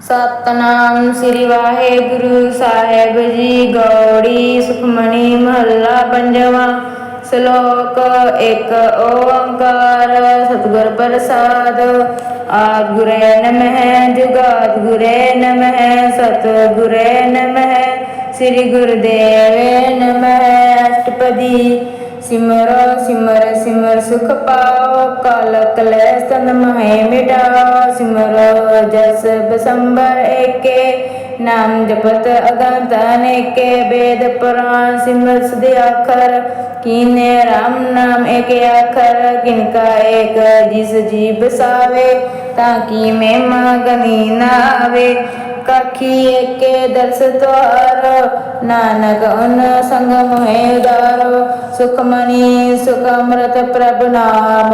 सतनाम श्री वाहेगुरु साहेब जी। गौड़ी सुखमणी महला पंजवा। श्लोक एक ओंकार सतगुर प्रसाद। आद गुरे नमः जुगाद गुरे नमः सतगुरे नमः श्री गुरुदेव नमः। अष्टपदी सिमरो सिमर सिमर सुख पाओ काल कलेश तन महे मिटाओ। सिमरो जस बसंबर एके नाम जपत अगंत अनेके। वेद पुराण सिमर सदि आखर कीने राम नाम एक आखर। किनका एक जिस जी बसावे ताकि महिमा गनी ना आवे। काखी एके दर्श द्वारो नानक उन संग मोहे उदारो। सुखमणि सुख अमृत प्रभु नाम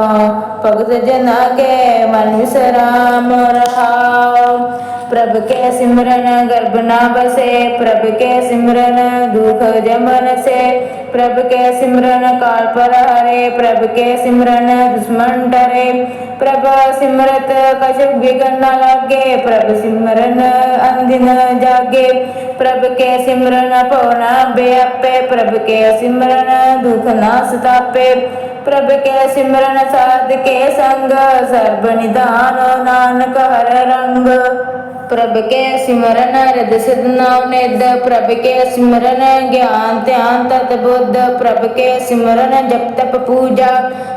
भगत जना के मन विश्राम रहाओ। प्रभु के सिमरन गर्भ न बसे प्रभु के सिमरन दुख जमन से। प्रभु के सिमरन काल पर हरे प्रभु के सिमरन दुश्मन डरे। प्रभु सिमरत कछुक बिगड़ न लागे प्रभु सिमरन अंदिन जागे। प्रभु के सिमरन पवन बेअपे प्रभु के सिमरन दुख न सतापे। प्रभु के सिमरन साध के संग सर्व निधान नानक हर रंग। प्रभु के सिमरन हृद सिद्ध नवनिध प्रभु के सिमरन ज्ञान ध्यान तत बुद्ध। प्रभु के सिमरन जप तप पूजा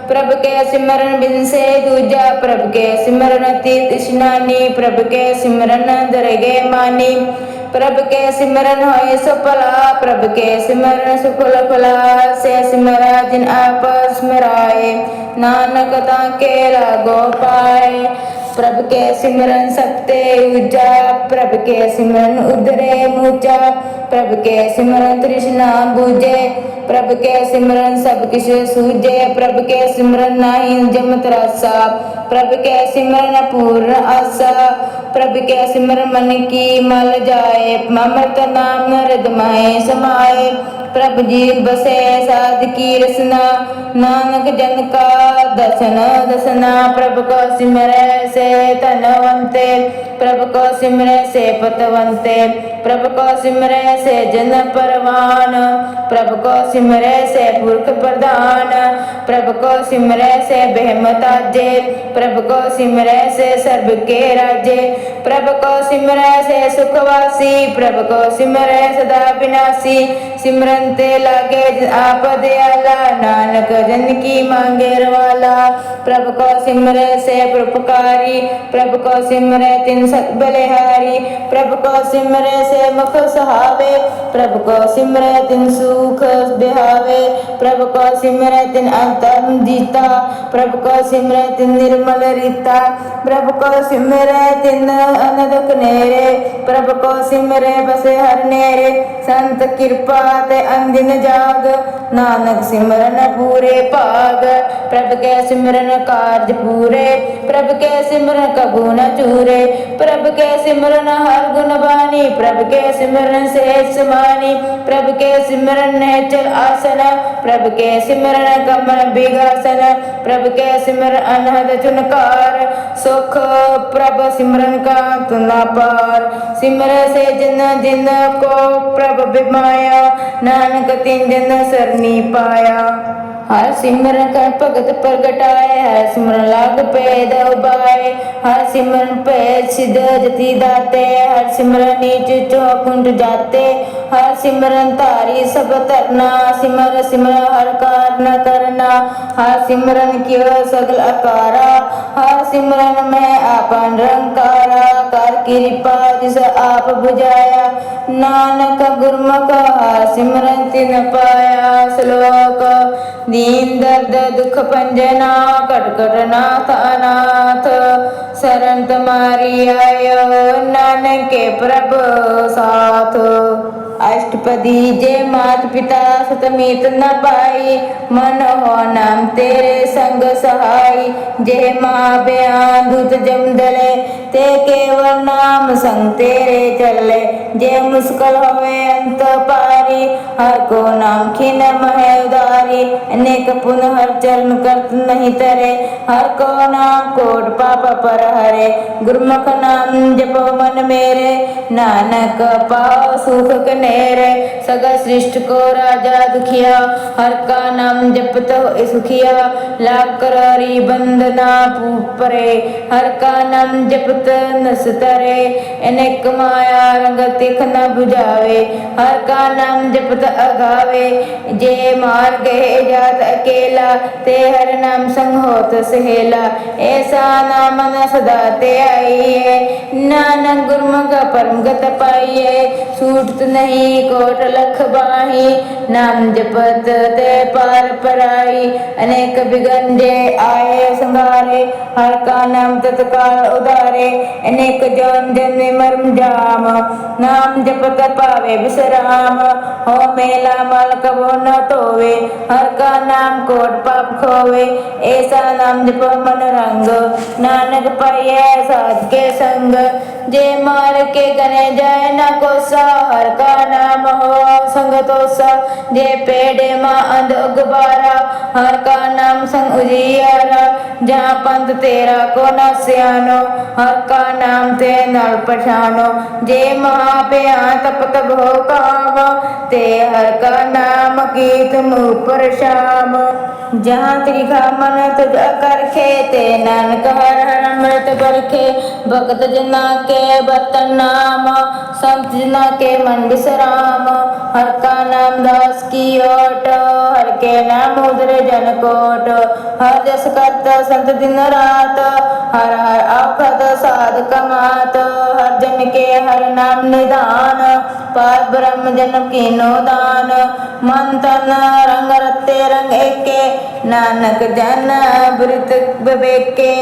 प्रभु के सिमरन बिन से दूजा। प्रभु के सिमरन तीर्थ स्नानी प्रभु के सिमरन दरगे मानी। प्रभु के सिमरन होए सुफला प्रभु के सिमरन सुफल फला। से सिमरा जिन आप स्मराए नानक ताके लागो पाए। प्रभु के सिमरन सत्य ऊजा प्रभु के सिमरन उधरे मूचा। प्रभु के सिमरन तृष्णा बूझे प्रभु के सिमरन सब किछ सूझे। प्रभु के सिमरन नाही जमत रासा प्रभु के सिमरन पूर्ण आशा। प्रभु के सिमरन मन की मल जाए अमृत नाम हृदय समाए। प्रभु जी बसे साध की रसना नानक जन का दर्शन दसना। प्रभु को सिमरे से धनवंते प्रभु को सिमरे से पतवंते। प्रभु को सिमरे से जन परवान प्रभु को सिमरे से पुरख प्रधान। प्रभु को सिमरे से बेहमताजे प्रभु को सिमरे से सर्व के राजे। प्रभु को सिमरे से सुखवासी प्रभु को सिमरे सदा विनाशी। सिमरन ते लागे आप दयाला नानक जन की मांगे रवाला। प्रभु को सिमरे से परोपकारी प्रभु को सिमरे तिन सत बलिहारी। प्रभु को सिमरे से मुख सहावे प्रभु को सिमरे तिन सुख बिहावे। प्रभु को सिमरे तिन अंतम जीता प्रभु को सिमरे तिन निर्मल रीता। प्रभु को सिमरे तिन अनदक नेरे प्रभु को सिमरे बसे हर नेरे। संत कृपा ते अंदिन जाग नानक सिमरन पूरे भाग। प्रभु के सिमरन कार्य पूरे प्रभु के सिमरन कबू न चूरे। प्रभु के सिमरन हर गुण बानी प्रभु के सिमरन सेठ समानी। प्रभु के सिमरन नेचर आसन प्रभु के सिमरन कमल बिगासन। प्रभु के सिमरन अनहद चुनकार सुख प्रभु सिमरन का तुना पार। सिमर से जिन जिन को प्रभु बिमाया नानक तिन जिन सरनी पाया। हर सिमरन कर भगत प्रगटाए हर सिमरन लाग पैद उबाए। हर सिमरन पे सिद्ध जति दाते हर सिमरन नीच चौकुंठ जाते। हर सिमरन तारी सब तरना सिमर सिमर हर कारण करना। हर सिमरन कियो सगल अकारा हर सिमरन में आपन रंकारा। कर कृपा जिस आप बुझाया नानक गुरमुख हर सिमरन तिन पाया। श्लोक दीन दर्द दुख भंजना कट कट नाथ अनाथ। शरण तुम्हारी आयो नानक के प्रभु साथ। अष्टपदी जे मात पिता सतमीत न पाई मन हो नाम तेरे संग सहाय। जे माँ बयान दूत जम दले ते केवल नाम संग तेरे चले। जे मुश्किल होवे अंत पारी हर को नाम खिन महे उदारी। अनेक पुनः हर चरण करत नहीं तरे हर को नाम कोट पाप पर हरे। गुरमुख नाम जपो मन मेरे, नानक पाओ सुख कनेरे। सगा सृष्ट को राजा दुखिया, हर का नाम जपत होए सुखिया। लाख करारी बंदना परे, हर का नाम जपत नस तरे। अनेक माया रंग तिख न बुझावे, हर का नाम जपत अगावे। जे मार गए जात अकेला, ते हर नाम संग होत सहेला। ऐसा नाम न सदा ते आइए, नानक गुरमुख परम गत पाइए। छूटत नहीं कोट लख बाही, नाम जपत ते पार पराई। अनेक बिघन जे आए संगारे, हर का नाम तत्काल उदारे। अनेक जौन जन्मे मर्म जाम, नाम जपत पावे विश्राम। हो मेला मल कबो न तोवे, हर का नाम कोट पाप खोवे। ऐसा नाम जप मन रंग, नानक पाइये साध के संग। जे मार के गने जाए न कोसा, हर का नाम हो संग तोसा। जे पेड़े माँ अंध उगबारा, हर का नाम संग उजियारा। जहाँ पंथ तेरा को न सियानो, हर का नाम ते नल पछानो। जे महा पे तपत भो काम, ते हर का नाम की तुम ऊपर शाम। जहाँ त्रिखा मन तुझ करखे, ते नानक हर हर अमृत बरखे। भगत जना के बतन नाम, संत जना के मन विश्राम। हर का नाम दास की ओट, हर के नाम उदर जन कोट। हर जस करत संत दिन रात, हर हर आफत साध कमात। हर जन के हर नाम निधान, पार ब्रह्म जन्म कीनो दान। मन तन रंग रते रंग एके, नानक जन बृत विवेके।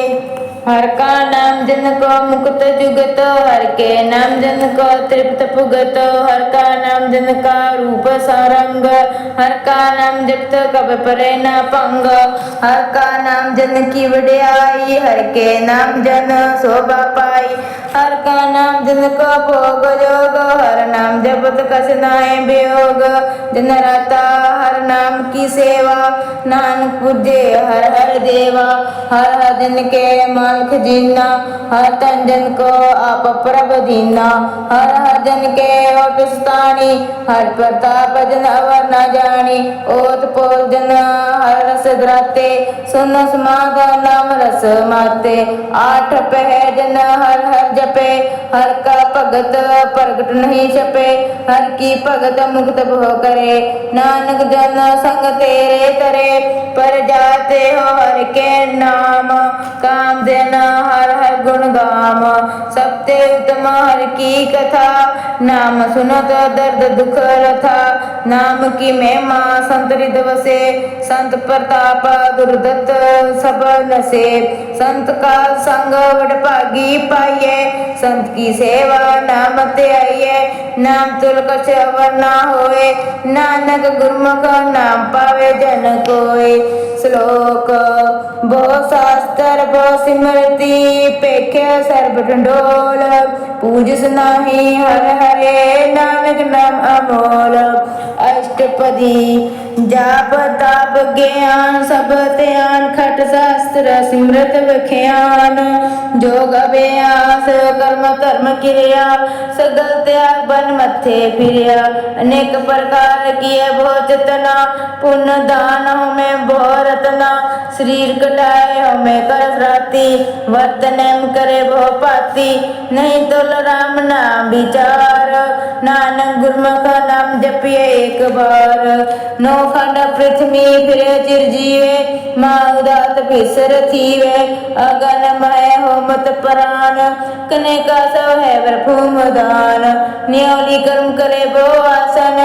हर का नाम जन को मुक्त जुगत, हर के नाम जन को तृप्त पुगत। हर का नाम जन का रूप सारंग, हर का नाम जपत कब परे न पंग। हर का नाम जन की वड्याई, हर के नाम जन शोभा पाई। हर का नाम जन को भोग योग, हर नाम जपत कस नाय वियोग। जन रता हर नाम की सेवा, नानक पूजे हर हर देवा। हर हर जन के मालक जीना, हर तन जन को आप प्रभ दीना। हर हर जन के ओट स्थानी, हर प्रताप जन अवर न जानी। ओत पोल जन हर रस द्राते, सुन समाध नाम रस माते। आठ पह जन हर हर जपे, हर का भगत प्रगट नहीं छपे। हर की भगत मुक्त भो करे, नानक जन संग तेरे तरे। पर जाते हो हर के नाम, काम देना हर हर गुण गाम। सबते उत्तम हर की कथा, नाम सुनो तो दर्द दुख रथा। नाम की महिमा संत हृदय बसे, संत प्रताप दुर्दत सब नसे। संत का संग बड़ भागी पाइये, संत की सेवा नाम ते आइये। नाम तुल कछ अवर ना होए, नानक गुरमुख नाम पावे जन कोय। श्लोक बहु शास्त्र बहु सिमरति, पेख्य सर्ब ढंढोल। पूजस नाही हर हरे, नानक नाम अमोल। अष्टपदी जाप ताप ज्ञान, सब ध्यान खट शास्त्र सिमरत विख्यान। जोग अभ्यास कर्म धर्म क्रिया, सगल त्याग बन मथे फिरिया। अनेक प्रकार किए भो जतना, पुण्य दान हमें भो रतना। शरीर कटाए हमें कर राती, वर्तनेम करे भो पाती। नहीं तो राम नाम विचार, नानक गुरमुख नाम जपिए एक बार। नौ खंड पृथ्वी फिरे चिरजीवे, मांग दात बिसर थीवे। अगन मय हो मत प्राण, कने का सब है प्रभु दान। न्योली कर्म करे भो आसन,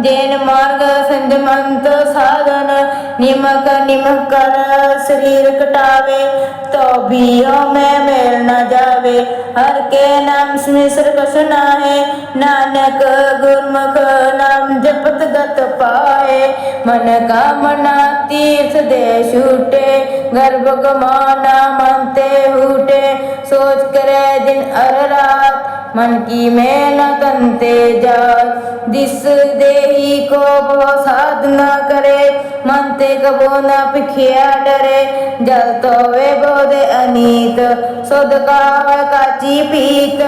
जैन मार्ग संजमंत साधन। निमक निमक कर शरीर कटावे, तो भी हमें मेल न जावे। हर के नाम मिश्र कसना है, नानक गुरमुख नाम जपत गत पाए। मन का मना तीर्थ दे छूटे, गर्भ गमाना मनते हूटे। सोच करे दिन अर रात, मन की मैल तन ते जात। जिस देही को बहु साधना करे, मन ते कबो न पिखिया डरे। जल तो वे बोधे अनीत, सुध काव काची पीत।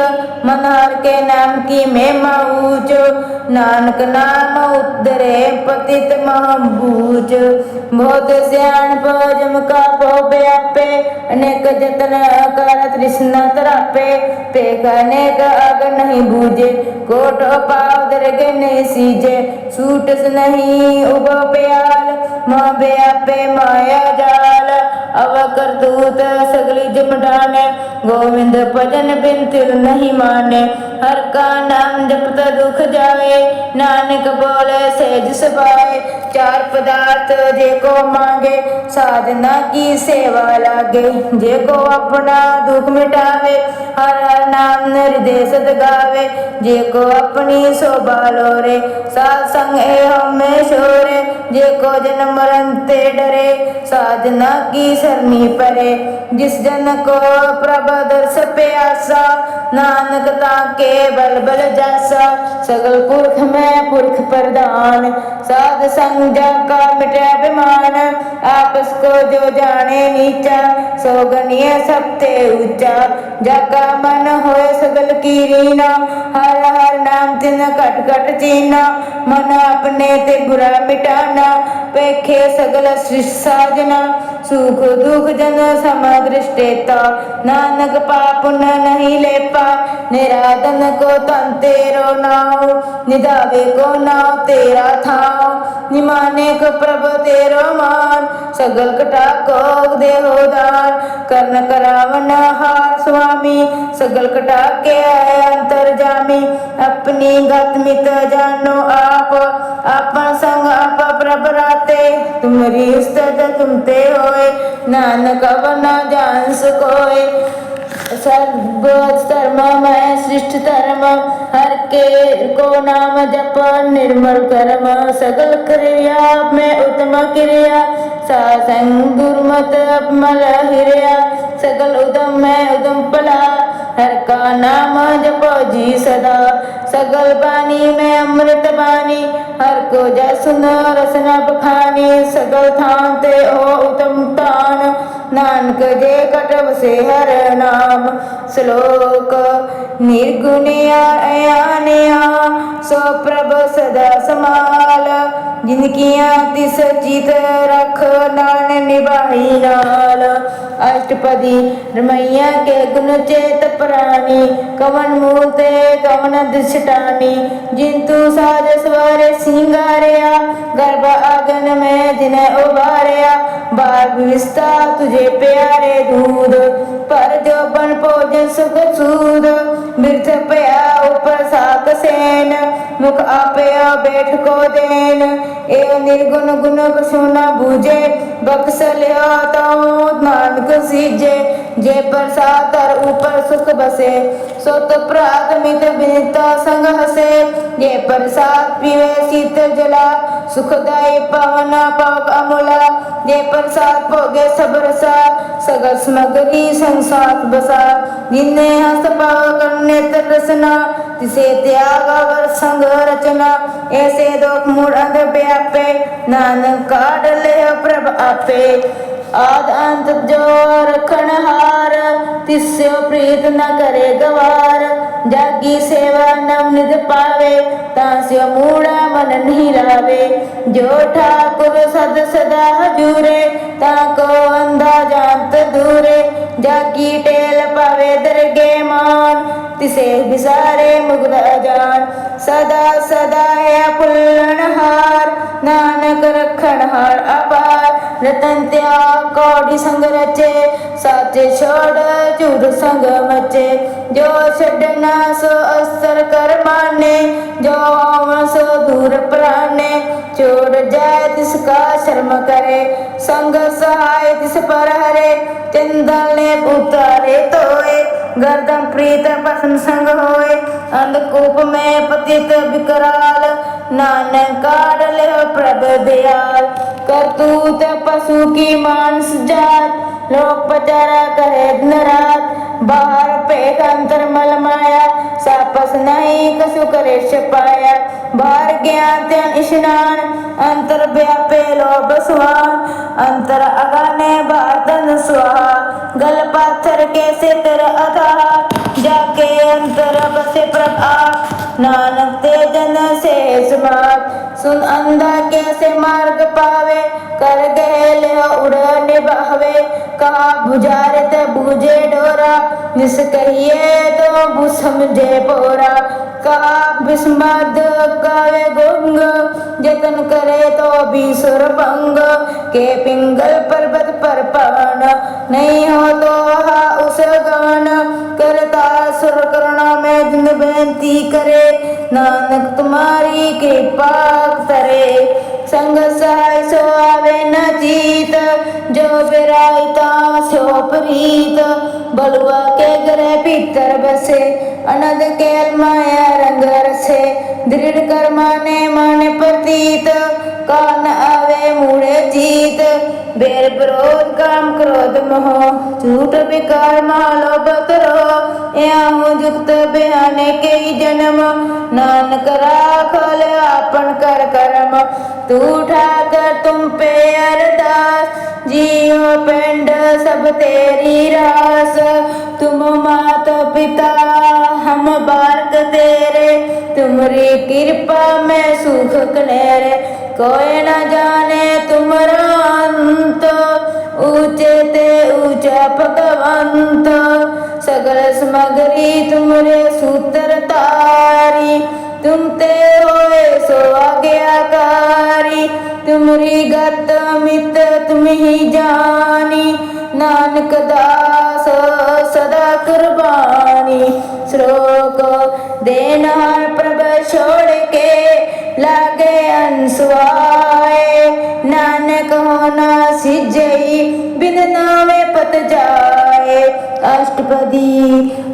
मन हर के नाम की महिमा ऊंच, नानक नाम उतरे पतित महबूच। बहुत सियाणप जम का पो व्यापे, अनेक जतन कर तृष्णा तरापे। पेख अनेक अग नहीं बूझे, कोट पाव दरगे नहीं सीजे। सूटस नहीं उब प्याल, मोह व्यापे माया जाल। अब करतूत सगली जम डाने, गोविंद भजन बिन तिल नहीं माने। हर का नाम जपत दुख जाए, नानक बोले सहज सबाए। चार पदार्थ जेको मांगे, साधना की सेवा लागे। जेको अपना दुख मिटावे, हर हर नाम हृदय सद गावे। जेको अपनी शोभा लोरे, साध संग एवं में शोरे। जेको जन्म मरण ते डरे, साधना की सरनी परे। जिस जन को प्रभ दर्श प्यासा, नानक ताके बल बल जासा। सगल पुरख में पुरख प्रधान, साध संग जाका मिटे अभिमान। आपस को जो जाने नीचा, सो गनिय सबते ऊंचा। जाका मन होए सगल की रीना, हर हर नाम तिन कट कट चीना। मन अपने ते बुरा मिटाना, पेखे सगल सृष्टि साजना। सुख दुख जन समदृष्टेता, नानक पाप न नहीं लेपा। निराधन को तन तेरो नाव, निधावे को नाव तेरा थाव। निमाने को प्रभ तेरो मान, सगल कटा को देहो दान। कर्ण करावन हार स्वामी, सगल कटा के आए अंतर्जामी। अपनी गत मित जानो आप, आपन संग आप प्रभ राते। तुम्हारी उस्तद तुम ते होए, नानक बना जान सुकोए। सर्व धर्म में श्रेष्ठ धर्म, हर के को नाम जप निर्मल कर्म। सगल क्रिया में उत्तम क्रिया, सासंग दुर्मत मल हिरिया। सगल उदम में उदम फला, हर का नाम जपो जी सदा। सगल बानी में अमृत बानी, हर को जय सुन रसना बखानी। सगल थान ते हो उत्तम तान, नानक जे कटव से हर नाम। श्लोक निर्गुणिया अयानिया, सो प्रभ सदा समाल। जिनकिया तिस चित रख, नान निभाई नाल। अष्टपदी रमैया के गुण चेत प्राणी, कवन मूर्ते कवन दृष्टानी। जिंतु साज सवारे सिंगारिया, गर्भ आंगन में जिन्हें उबारिया। बाल विस्ता तुझे प्यारे दूध, पर जो बन भोजन सुख सूद। मृत पया ऊपर सात सेन, मुख आपया बैठ को देन। एव निर्गुण गुण कछु न बूझे, बक्सल्य तो नानक सीजे। जे प्रसाद तर ऊपर सुख बसे, सो तो प्राथमिक विनीता संग हसे। जे प्रसाद पीवे शीतल जला, सुखदायी पवन पवक अमूला। जे प्रसाद भोगे सब रसा, सगल समग्री संसार बसा। जिन्ने हस्त पाव करने तर रसना, तिसे त्याग वर संग रचना। ऐसे दोख मूढ़ अंध व्यापे, नानक काढ़ ले प्रभ आपे। आद अंत जो रखन हार, तिस्यो प्रीत न करे गवार। जागी सेवा नवनिध पावे, तास्यो मूढ़ा मन नहीं लावे। जो ठाकुर सद सदा हजूरे, ताको अंधा जानत दूरे। जाकी टेल पावे दरगे मान, तिसे विसारे मुग्ध अजान। सदा सदा है पुल्लन हार, नानक रखन हार अपार। रतन त्याग कौड़ी संग रचे, साचे छोड़ झूठ संग मचे। जो छड़ना सो अस्तर कर माने, जो आवन सो दूर प्राणे। छोड़ जाए तिसका शर्म करे, संग सहाय तिस पर हरे। चंदन ले उतारे तोए, गर्दन प्रीत पसंद संग होए। अंधकूप में पतित विकराल, नानक काढ़ ले प्रभ दयाल। करतूत पशु की मानस जात, लोक पचारा कहे दिन रात। बाहर पेट अंतर मल माया, सा आपस नहीं कसु करे छपाया। बाहर ज्ञान ध्यान स्नान अंतर व्यापे लोभ सुहान। अंतर अगाने बाहर धन सुहा। गल पाथर कैसे तर अथा जाके अंतर बसे प्रभ आप। नानक ते जन से समात सुन अंधा कैसे मार्ग पावे। कर गए ले उड़ निभावे कहा बुझारे ते बूझे डोरा। जिस कहिए तो बु समझे पोरा। कहा विस्मद गावे गुंग जतन करे तो भी सुर भंग। के पिंगल पर्वत पर पवन नहीं हो तो हा उस गवन। करता सुर करुणा में दिन बेनती करे। नानक तुम्हारी कृपा करे। संग सहाय सो आवे न जीत जो बिरायता सो प्रीत। बलुआ के ग्रह भीतर बसे अनद केल माया रंग रसे। दृढ़ कर्मा ने मन प्रतीत कान आवे मूढ़े जीत। बेर विरोध काम क्रोध मोह झूठ विकार मालो बतरो। याहू जुक्त बयाने कई जन्म नानक राख ले आपन कर कर्म। तू ठाकर तुम पे अरदास जियो पिंड सब तेरी रास। तुम माता पिता हम बारक तेरे तुम्हारी कृपा में सुख कनेरे। कोई न जाने तुमरा अंत ऊंचे ते ऊंचा भगवंत। सगल समगरी तुमरे सूत्र तारी तुम ते होए सो आज्ञाकारी। तुमरी गत मित तुम ही जानी नानक दास सदा कुर्बानी। श्लोक देनहार प्रभ छोड़ के लागे अनसुआए। नानक होना सिजई बिन नावे पत जाए। अष्टपदी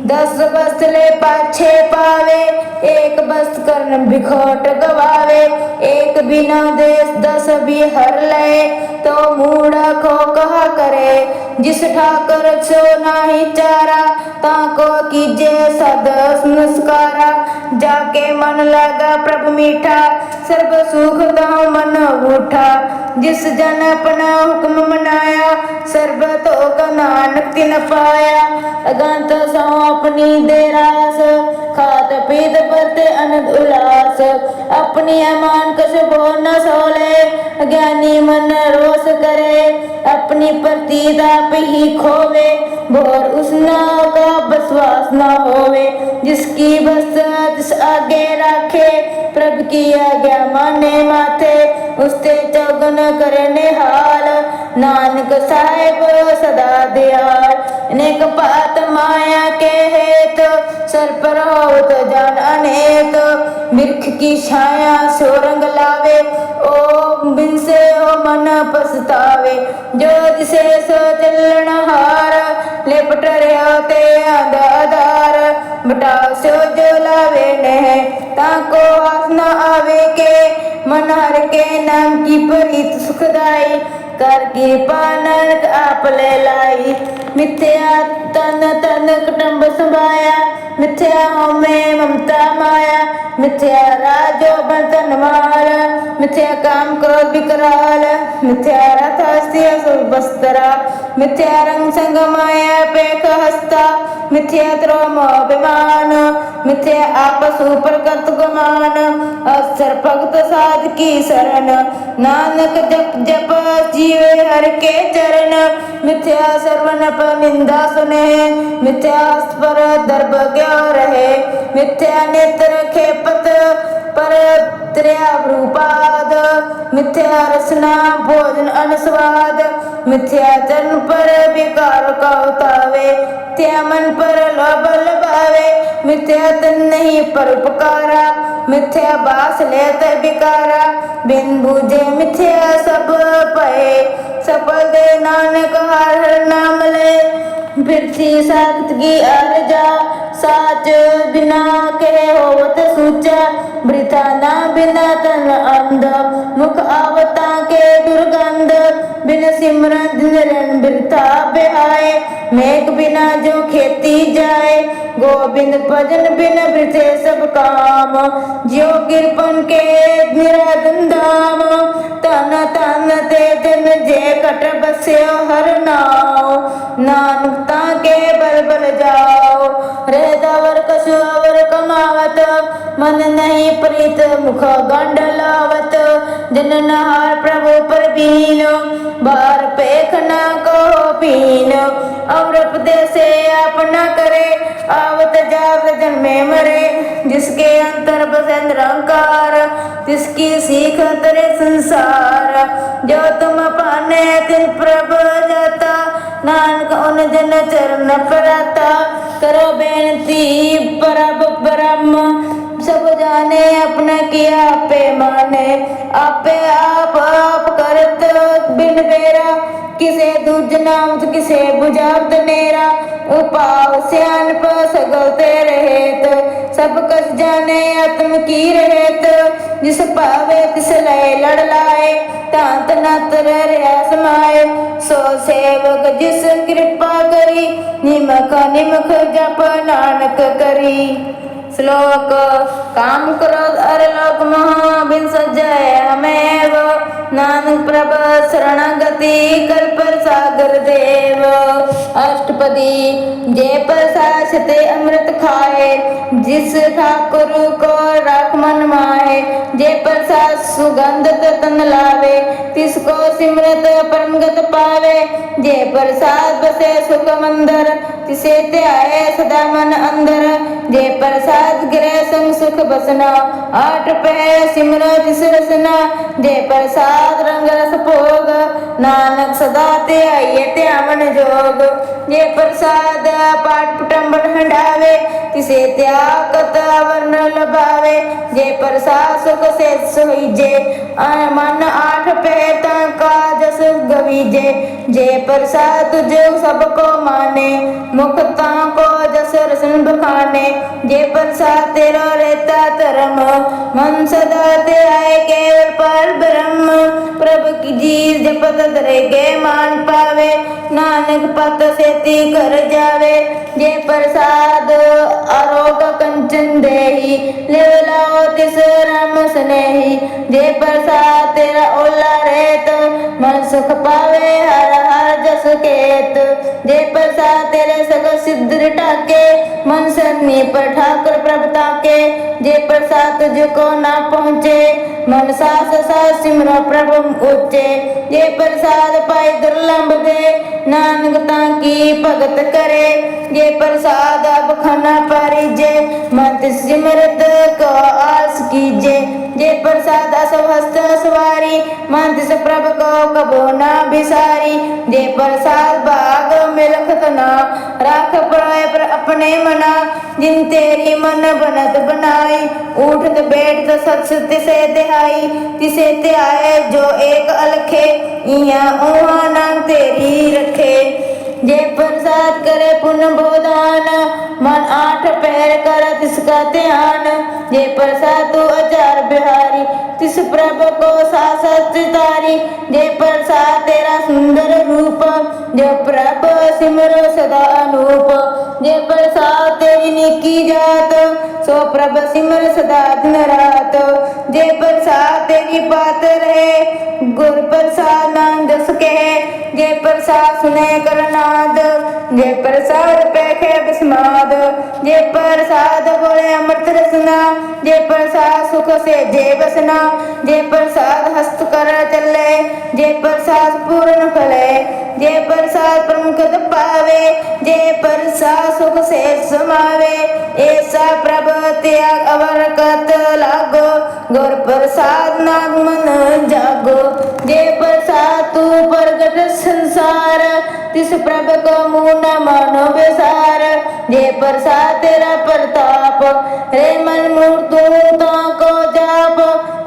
10 वस्त्र ले पाछे पावे। एक वस्त्र कर्ण बिखोट गवावे। एक बिना देश 10 भी हर ले तो मूढ़ा को कहा करे। जिस ठाकर सो नाही चारा ताको कीजे सद संस्कारा। जाके मन लगा प्रभु मीठा सर्व सुख दाओ मन उठा। जिस जन अपना हुक्म मनाया सर्व तो का नानक तिन पाया। अगंत सो अपनी दे रास खात पीत बरते अनंत उल्लास। अपनी अमान कछ बोल न सोले ज्ञानी मन रोष करे। अपनी प्रतीत आप ही खोवे भोर उसना का विश्वास न होवे। जिसकी बस जिस आगे रखे प्रभु की आज्ञा माने माथे। उसते चौगुन करने हाल नानक साहेब सदा दयाल। अनेक पात माया के हेत सर पर होत जान अनेक। बिरख की छाया सो रंग लावे ओ बिन से हो मन पछतावे। जो दिसे सो चलन हार लेपट रहो ते आधार। बटाव सो जो लावे नह ताको हाथ न आवे के। मन हर के नाम की प्रीत सुखदाई कर कृपा नानक आप ले लाई। मिथ्या तन तन कुटुंब संभाया मिथ्या हो में ममता माया। मिथ्या राजो बर्तन माल मिथ्या काम क्रोध विकराल। मिथ्या रथ हस्ती बस्तरा मिथ्या रंग संग माया पेख हस्ता। मिथ्या द्रोम अभिमान मिथ्या आपस ऊपर कर्त गुमान। अवसर भक्त साध की शरण नानक जप जप जीवे हर के चरण। मिथ्या श्रवण पर निंदा सुने मिथ्या हस्त पर दर्भ ज्ञो रहे। मिथ्या नेत्र खेपत पर त्र्यावरूपाद। मिथ्या रसना भोजन अनुस्वाद। मिथ्या चरण पर विकार कौतावे। मिथ्या मन पर लोभ लभावे। मिथ्या तन नहीं पर उपकारा। मिथ्या बास लेत विकारा। बिन बूझे मिथ्या सब पहे सफल दे नानक हर नाम ले। बिरथी सात की अर्जा साच बिना के होवत सूचा। वृथा ना बिना तन अंध मुख आवता के दुर्गंध। बिन सिमरन दिन बिरथा बिहाए। मेघ बिना जो खेती जाए, गोबिंद भजन बिन वृथे सब काम। ज्यो कृपन के निरादन धाम, तन तन ते दिन जे कट बस्यो हर नाव। नानक ताके बल बल जाओ, रे दवर कछु अवर कमावत। मन नहीं प्रीत मुख गंड लावत, जन नहार प्रभु पर बीनो, बार पेख न कहो पीन। अमृत देसे अपना करे, आवत जावत जन्मे मरे। जिसके अंतर बसे निरंकार, जिसकी सीख तरे संसार। जो तुम पाने तिन प्रभु जाता, नानक उन जन चरण पराता। करो बेनती परब ब्रह्म, सब जाने अपना किया आपे माने। आपे आप करत बिन बेरा, किसे दूज नाम किसे बुझावत नेरा। उपाव सियानप सगल तेरे हेत, सब कस जाने आत्म की रहेत। जिस पावे तिस लय लड़ लाए, तांत नत रहा समाए। सो सेवक जिस कृपा करी, निमक निमख जप नानक करी। श्लोक काम क्रोध अर लोक मोह बिन सज्जय हमेव। नानक प्रभ शरणागति कल्प सागर देव। अष्टपदी जे प्रसाद अमृत खाए, जिस ठाकुर को राख मन माहे। जे प्रसाद सुगंध तन लावे, तिसको सिमरत परमगत पावे। जे प्रसाद बसे सुख मंदर, तिसे त्याए सदा मन अंदर। जे प्रसाद गिरे संग सुख बसना, आठ पहर सिमरो तिस रसना। जे प्रसाद रंग रस भोग, नानक सदा त्याइए त्यावन जोग। जे प्रसाद पाठ पुटंबन हंडावे, तिसे त्यागत वर्ण लभावे। जे प्रसाद सुख से सोईजे, मन आठ पहर का जस गवीजे। जे प्रसाद तुझ सबको माने, मुखता को जस रसन बखाने। जे प्रसाद तेरा रहता धर्म, मन सदा ते आए केवल पर ब्रह्म। प्रभु की जीव जपत धरे के मान पावे, नानक पत सेती कर जावे। जे प्रसाद आरोग कंचन देही, ले लाओ तिस राम स्नेही। जे प्रसाद तेरा ओला रेत, मन सुख पावे हर हर जस केत। जे प्रसाद तेरे सग सिद्ध ठाके, मन सन्नी पर ठाकुर प्रभु ताके। जे प्रसाद तुझको ना पहुँचे, मन सास सास सिमरो प्रभु ऊंचे। जे प्रसाद पाए दुर्लभ दे, नानक ताकी भगत करे। जे प्रसाद अब खाना परिजे, मत सिमरत को आस कीजे। जे प्रसाद असव हस्त सवारी, मन तिस प्रभु को कबो ना बिसारी। जे प्रसाद भाग में लखत ना, राख पड़े पर अपने मना। जिन तेरी मन बनत बनाई, उठत बैठत सच तिसे तिहाई। तिसे त्याए जो एक अलखे, इया उहा नाम तेरी रखे। जे प्रसाद करे पुण्य बोधान, मन आठ पहर कर तिसका ध्यान। जे प्रसाद तू अचार बिहारी, तिस प्रभु को सासत तारी। जे प्रसाद तेरा सुंदर रूप, जो प्रभु सिमरो सदा अनूप। जे प्रसाद तेरी निकी जात, सो प्रभु सिमर सदा दिन रात। जे प्रसाद तेरी बात रहे, गुर प्रसाद नाम जस कहे। जे प्रसाद सुने करनाद, जे प्रसाद पैखे बिस्माद। जे प्रसाद बोले अमृत रसना, जे प्रसाद सुख से जे बसना। जे प्रसाद हस्त कर चले, जे प्रसाद पूर्ण फले। जे प्रसाद प्रमुख पावे, जे प्रसाद सुख से समावे। ऐसा प्रभु त्याग अवरकत लागो, गुर प्रसाद नाग मन जागो। जे प्रसाद तू प्रगट संसार, तिस प्रभु को मुँह न मानो बेसार। जे प्रसाद तेरा प्रताप, रे मन मूर्तु को जाप।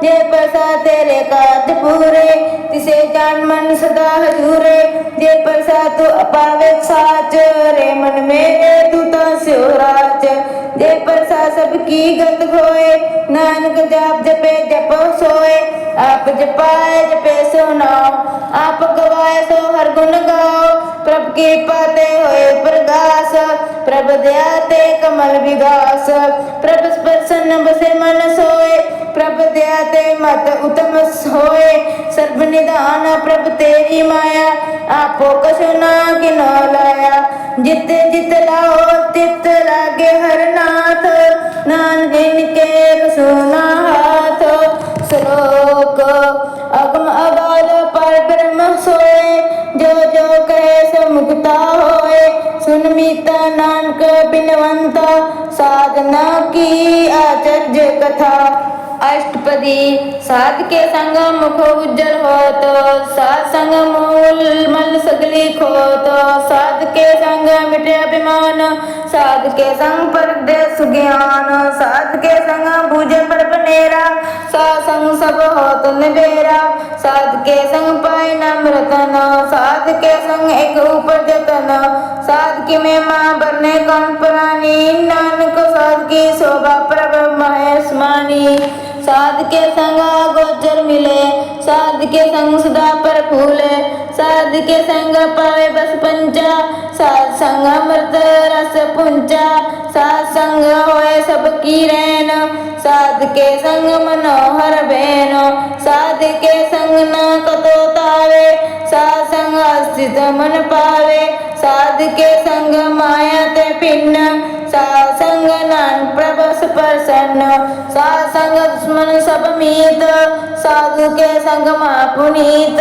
जे प्रसाद तेरे काज पूरे, तिसे जान मन सदा हजूरे। जे प्रसाद तू अपावे साच, रे मन मेरे तू तो स्योराच। जे प्रसाद सब सब की गत खोए। नानक जाप जपे जप सोए, आप जपाए जपे सो नाओ। आप गवाए सो हर गुण गाओ, प्रभ कृपा ते होए प्रगास। प्रभ दया ते कमल विगास, प्रभ प्रसन्न बसे मन सोए। प्रभ दया ते मत उत्तम होए, सर्व निधान प्रभ तेरी माया। आपो कछु ना किनो लाया, जित जित लाओ तित लागे हर नाथ। नानक इनके कछु ना हाथ। श्लोक अगम अगाध पर ब्रह्म सोए, जो जो कहे सो मुक्ता होए। सुन मीता नानक बिनवंता, साधना की आचर्य कथा। अष्टपदी साध के संग मुख उज्जवल होत, साध संग मूल मल सगली खोत। साध के संग मिटे अभिमान, साध के संग परदेश ज्ञान। साध के संग बूझे पर बनेरा, साध संग सब होत निबेरा। साध के संग पाए नम्रतन, साध के संग एक ऊपर जतन। साध की महिमा बरने कौन पुरानी, नानक साध की शोभा प्रभ महेश मानी। साध के संग गोचर मिले, साध के संग सदा पर फूले। साध के संग पावे बस पंचा, साध संग अमृत रस पुंचा। साध संग होए सबकी रैन, साध के संग मनोहर बैन। साध के संग न कतो तावे, साध संग अस्तित मन पावे। साध के संग माया ते भिन्न, साध संग नानक प्रभु प्रसन्न। साध संग दुश्मन सब मीत, साधु के संग महापुनीत।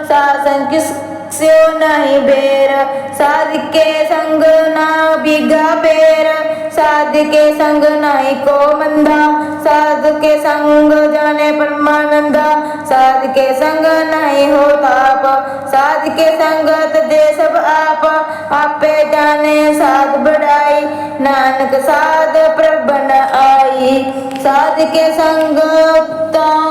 साध संग किसको नहीं बेर, साध के संग ना बिगा बेर। साध के संग नहीं को मंदा, साध के संग जाने परमानंदा। साध के संग नहीं हो ताप, साध के संगत दे सब आप। आपे जाने साध बढ़ाई, नानक साध प्रबन आई। साध के संग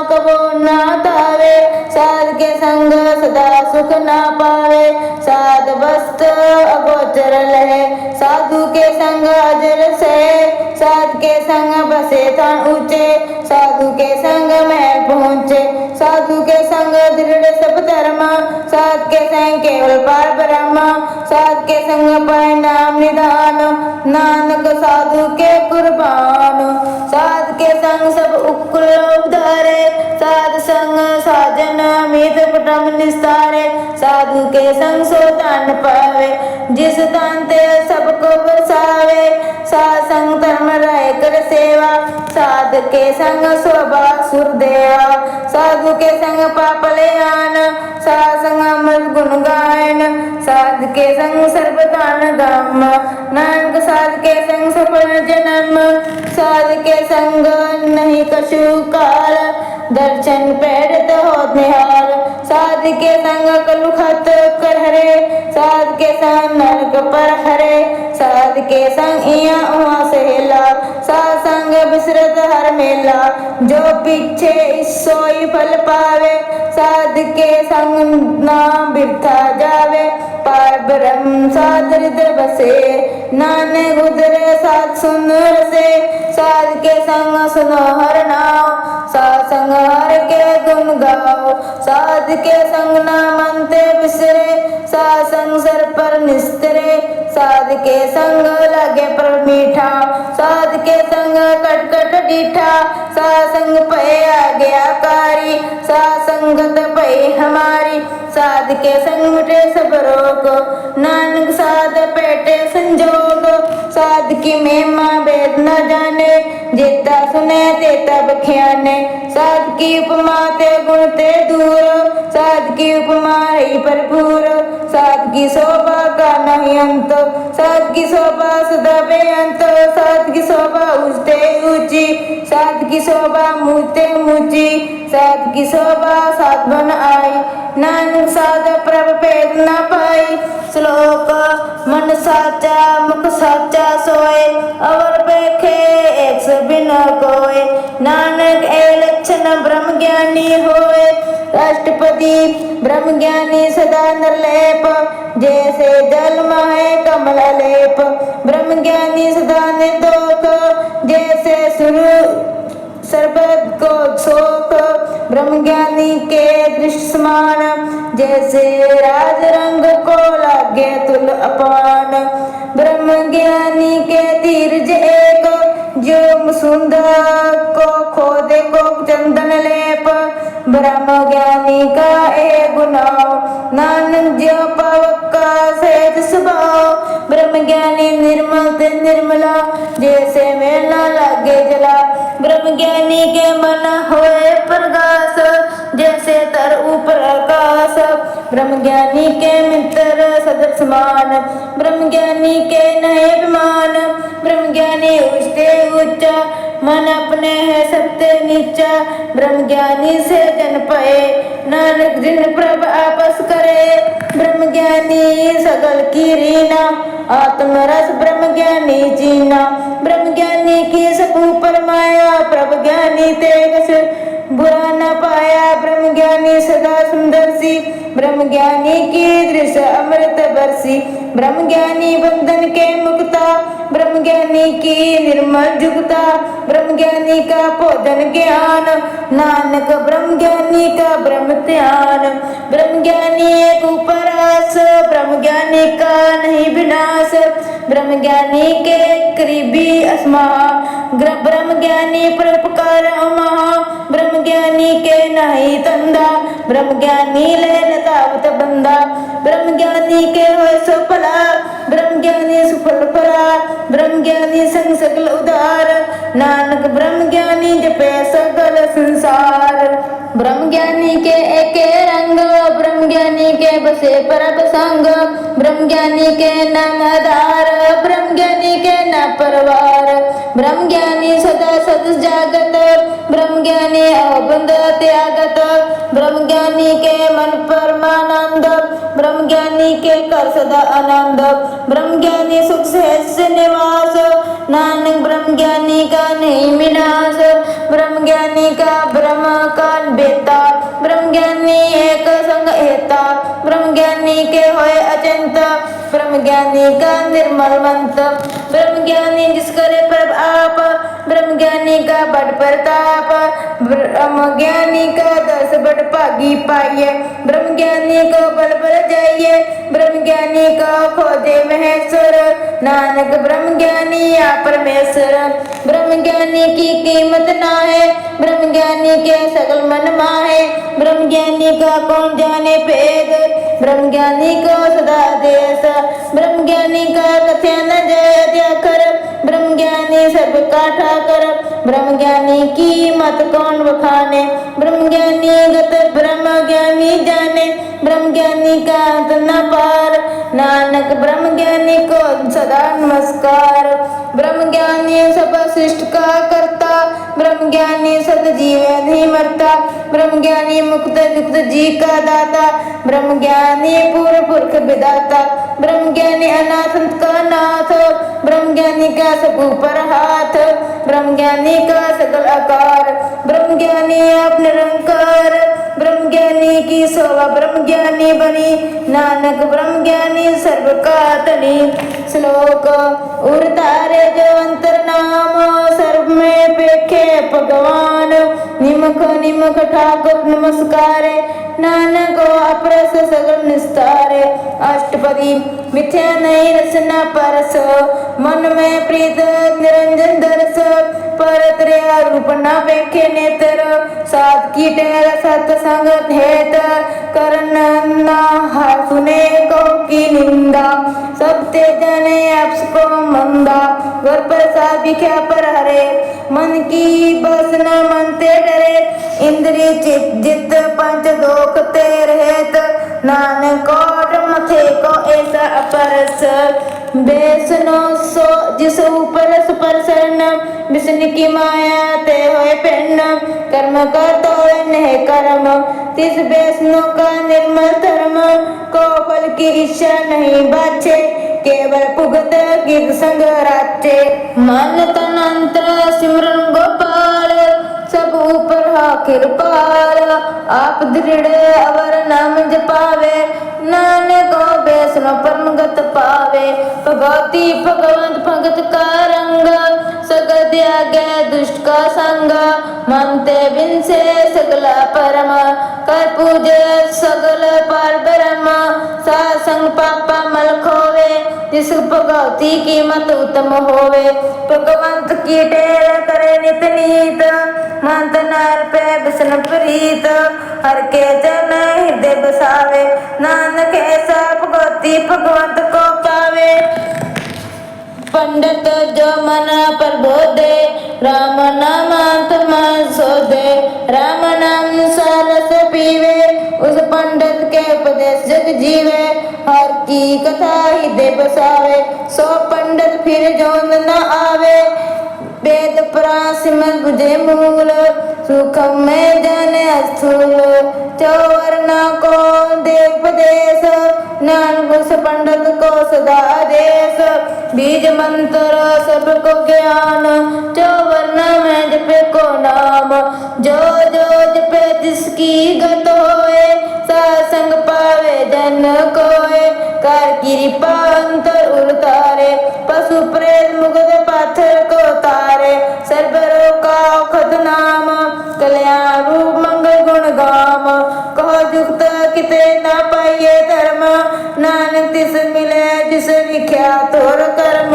कबो ना तावे, साध के संग सदा सुख ना पावे। साध वस्त अगोचर लहे, साधु के संग अजर से। साध के संग बसे थान ऊंचे, साधु के संग महल पहुँचे। साधु के संग दृढ़ सब धर्म, साध के संग केवल पार ब्रह्म। साध के संग पाए नाम निधान, नानक साधु के कुर्बान। साध के संग सब उकुल उधारे, साध संग साजन अमित कुटुंब निस्तारे। साधु के संग सो दान पावे, जिस दान ते सबको बरसावे। साध संग धर्म रहे कर सेवा, साध के संग शोभा सुर देवा। साधु के संग पाप ले आन, साध संग अमृत गुण गायन। साध के संग सर्वदान गम, नानक साध के संग सफल जन्म। साध के संग नहीं कछु काल, दर्शन पैरत होत निहाल। साध के संग कलुखत कर हरे, साध के संग नरक पर हरे। साध के संग इया उहाँ सहेला, साध संग बिसरत हर मेला। जो पीछे सोई फल पावे, साध के संग ना बिरथा जावे। पार ब्रह्म साध हृदय बसे, नानक उदरे साध सुन रसे। साध के संग सुनो हर नाम, साध संग हर के गुण गाओ। साध के संग ना मनते बिसरे, साध संग सर पर निस्तरे। साध के संग लगे पर मीठा, साध के संग कटकट डीठा। साध संग पे आज्ञाकारी, साध संगत पे हमारी। साध के संग मिटे सब रोग, नानक साध पेटे संजोग। साध की महिमा वेद न जाने, जेता सुने तेता बख्याने। साध की उपमा ते गुण ते दूर, साध की उपमा रही भरपूर। साध की शोभा का नहीं अंत, साध की शोभा सदा बेअंत। साध की शोभा ऊंचते ऊंची, साध की शोभा मुझते मुझी। साध की शोभा साध बन आई, नानक साध प्रभ भेद न पाई। श्लोक मन साचा मुख साचा सोए, अवर पेखे एक से बिन कोय। नानक ए लक्षण ब्रह्म ज्ञानी होए, अष्टपदी ब्रह्म ज्ञानी सदा निर्लेप। जैसे जल माहे कमल लेप, ब्रह्म ज्ञानी सदा निर्दोष। जैसे से सुन सर्वद को शोक। ब्रह्म ज्ञानी के दृष्ट समान, जैसे राज रंग को लागे तुल अपान। ब्रह्म ज्ञानी के धीरज एक, जो सुंदर को खोदे को चंदन लेप। ब्रह्म ज्ञानी का एक गुनाह, नानक जो पावक का सहज स्वभाव। ब्रह्म ज्ञानी निर्मल ते निर्मला, जैसे मेला लागे जला। ब्रह्म ज्ञानी के मन होए प्रकाश, जैसे तर ऊपर आकाश। ब्रह्म ज्ञानी के मित्र सदर समान, ब्रह्म ज्ञानी के नहीं अभिमान। ब्रह्म ज्ञानी उच्चते ऊंचा, मन अपने है सबसे नीचा। ब्रह्म ज्ञानी से जन पाए, नानक जिन प्रभ आपस करे। ब्रह्म ज्ञानी सगल की रीना, आत्मरस ब्रह्म ज्ञानी जीना। ब्रह्म ज्ञानी की सब ऊपर माया, प्रभ ज्ञानी तेज बुरा न पाया। ब्रह्म ज्ञानी सदा सुंदर सी, ब्रह्म ज्ञानी की दृश्य अमृत बरसी। ब्रह्म ज्ञानी बंधन के मुक्ता, ब्रह्म ज्ञानी की निर्मल जुगता। ब्रह्म ज्ञानी का भोजन ज्ञान, नानक ब्रह्म ज्ञानी का ब्रह्म ध्यान। ब्रह्म ज्ञानी एक ऊपर आस, ब्रह्म ज्ञानी का नहीं विनाश। ब्रह्म ज्ञानी के करीबी अस्मा, ब्रह्म ज्ञानी परोपकार अमहा। ब्रह्म ज्ञानी के नहीं तंदा, ब्रह्म ज्ञानी ले लतावत बंदा। ब्रह्म ज्ञानी के होए सो भला, ब्रह्म ज्ञानी सुफल फला। ब्रह्म ज्ञानी संग सकल उदार, नानक ब्रह्म ज्ञानी जपे सकल संसार। ब्रह्म ज्ञानी के एके रंग, ब्रह्म ज्ञानी के बसे परब संग। ब्रह्म ज्ञानी के नाम आधार, ब्रह्म ज्ञानी के न परवार। ब्रह्म ज्ञानी सदा सद जागत, ब्रह्म ज्ञानी अबंध त्यागत। ब्रह्म ज्ञानी के मन परमानंद, ब्रह्म ज्ञानी के कर सदा आनंद। ब्रह्म ज्ञानी सुख सहज निवास, नानक ब्रह्म ज्ञानी का नहीं विनाश। ब्रह्म ज्ञानी का ब्रह्म काल बेता, ब्रह्म ज्ञानी एक संग हेता। ब्रह्म ज्ञानी के होए अचिंत, ब्रह्म ज्ञानी का निर्मल मंत। ब्रह्म ज्ञानी जिस करे प्रभ आप, ब्रह्म ज्ञानी का बड़ प्रताप। ब्रह्म ज्ञानी का दस बड़ भागी पाइए, ब्रह्म ज्ञानी को बल बल जाइए। ब्रह्म ज्ञानी का खोजे महेश्वर, नानक ब्रह्म ज्ञानी या परमेश्वर। ब्रह्म ज्ञानी की कीमत ना है, ब्रह्म ज्ञानी के सकल मन माहे। ब्रह्म ज्ञानी का कौन जाने भेद, ब्रह्म ज्ञानी को सदा देश। ब्रह्म ज्ञानी का कथ्य न जय अध्याकर, ब्रह्म ज्ञानी सब का ठाकर। ब्रह्म ज्ञानी की मत कौन बखाने, ब्रह्म ज्ञानी गत ब्रह्म ज्ञानी जाने। ब्रह्म ज्ञानी का अंत न पार, नानक ब्रह्म ज्ञानी को सदा नमस्कार। ब्रह्म ज्ञानी सब सृष्टि का करता, ब्रह्म ज्ञानी सद जीव नहीं मरता। ब्रह्म ज्ञानी मुक्त मुक्त जी का दाता, ब्रह्म ज्ञानी पूर्ण पुरख विदाता। ब्रह्म ज्ञानी अनाथ का नाथ, ब्रह्म ज्ञानी का सब ऊपर हाथ। ब्रह्म ज्ञानी का सकल आकार, ब्रह्म ज्ञानी आप निरंकार। ब्रह्म ज्ञानी की शोभा ब्रह्म ज्ञानी बनी, नानक ब्रह्म ज्ञानी सर्व का तनी। श्लोक उर तारे जो अंतर नाम, सर्व में पेखे भगवान। निमख निमख ठाकुर नमस्कारे, नानक अपरस सगल निस्तारे। अष्टपदी मिथ्या नहीं रसना परस, मन में प्रीत निरंजन दरस। पर त्रिया रूप न पेखे नेत्र, सात की टेर सत्संग हेत। करन न सुने को की निंदा, सब ते जाने आपस को मंदा। घर पर सा बिख्या पर हरे, मन की बस न मनते डरे। इंद्रिय चित जित पंच दोख ते रहेत, नानक कोट मथे को ऐसा अपरस। बेसनो सो जिस ऊपर सुपर शरण, विष्णु की माया ते होए भिन्न। कर्म कर तो नह कर्म, तिस वैष्णु का निर्मल धर्म। को फल की इच्छा नहीं बाछे, केवल भुगत कीर्त संग राचे। मन तन अंतर सिमरन गोपाल, सब ऊपर किरपाल आप दृढ़ अवर नाम जपावे नानक को बेसनो परमगत पावे भगवती भगवंत भगत का रंग सगल त्यागे दुष्ट का संग मनते बिन से सगला परम कर पूजे सगल पर ब्रह्म सासंग पापा मल खोवे जिस भगवती की मत उत्तम होवे भगवंत की टेर करे नित नीत मंत नर पे बिसन प्रीत हर के जन हृदय बसावे नानक ऐसा भगवती भगवंत को पावे पंडित जो मन प्रबोधे राम नाम मन सोधे राम नाम सरस पीवे उस पंडित के उपदेश जग जीवे हर की कथा हृदय बसावे सो पंडित फिर जोन न आवे वेद पुराण सिमर बुझे मूल सुखम में जाने स्थूल चौवर्ण को देवदेश नानक उस पंडित को सदा आदेश बीज मंत्र सबको ज्ञान चौवर्ण में जपे को नाम जो जो जपे जिसकी गत होए सत्संग पावे जन कोय कर कृपा अंतर उतारे पशु प्रेत मुगध पाथर को तारे सर्वरो का औखद नाम कल्याण रूप मंगल गुण गाम कहो युक्त किते न पाइये धर्म नानक तिस मिले जिस विख्यात और कर्म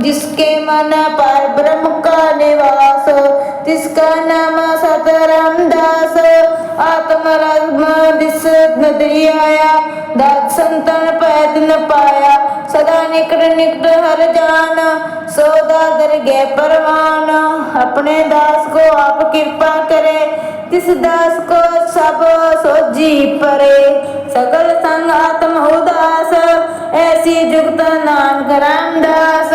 जिसके मन पर ब्रह्म का निवास तिसका नाम सतराम दास आत्मराम दिस नदरी आया दात संतन पैद न पाया सदा निकट निकट हर जान सौदा दर गे परवान अपने दास को आप कृपा करे तिस दास को सब सोजी परे सकल संग आत्म उदास ऐसी जुगत नानक रामदास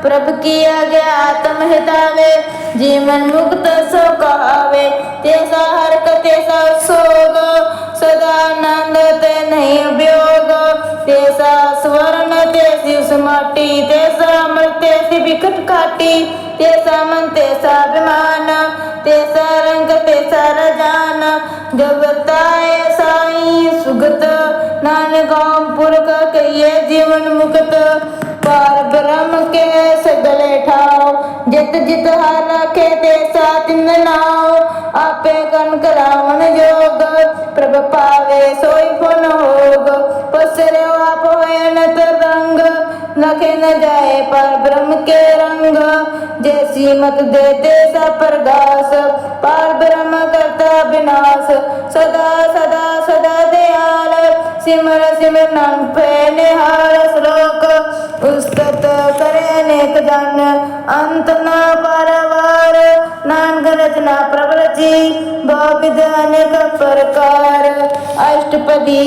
प्रभु की आज्ञा आत्म हितावे जीवन मुक्त सो कहावे तेसा हरक तेसा सोग सदा आनंद ते नहीं अभियोग तेसा स्वर्ण तेसी उस माटी तेसा अमर तेसी बिकट काटी तेसा मन तेसा अभिमान तेसा रंग तेसा रजान जो बताए साई सुगत नानक पुरख कहिए जीवन मुक्त पार ब्रह्म के सगले ठाओ जित जित हार रखे तेसा तिन नाओ आपे कन करावन योग प्रभ पावे सोई पुन होग पसरे आप होए नत रंग नखे न जाए पर ब्रह्म के रंग जैसी मत दे तेसा प्रगास पार ब्रह्म करता विनाश सदा सदा सदा दयाल सिमर सिमर नाम पे निहाल श्लोक उस्तत करे अनेक जन अंत न पारवार नानक रचना प्रवरची बहुविध अनेक प्रकार अष्टपदी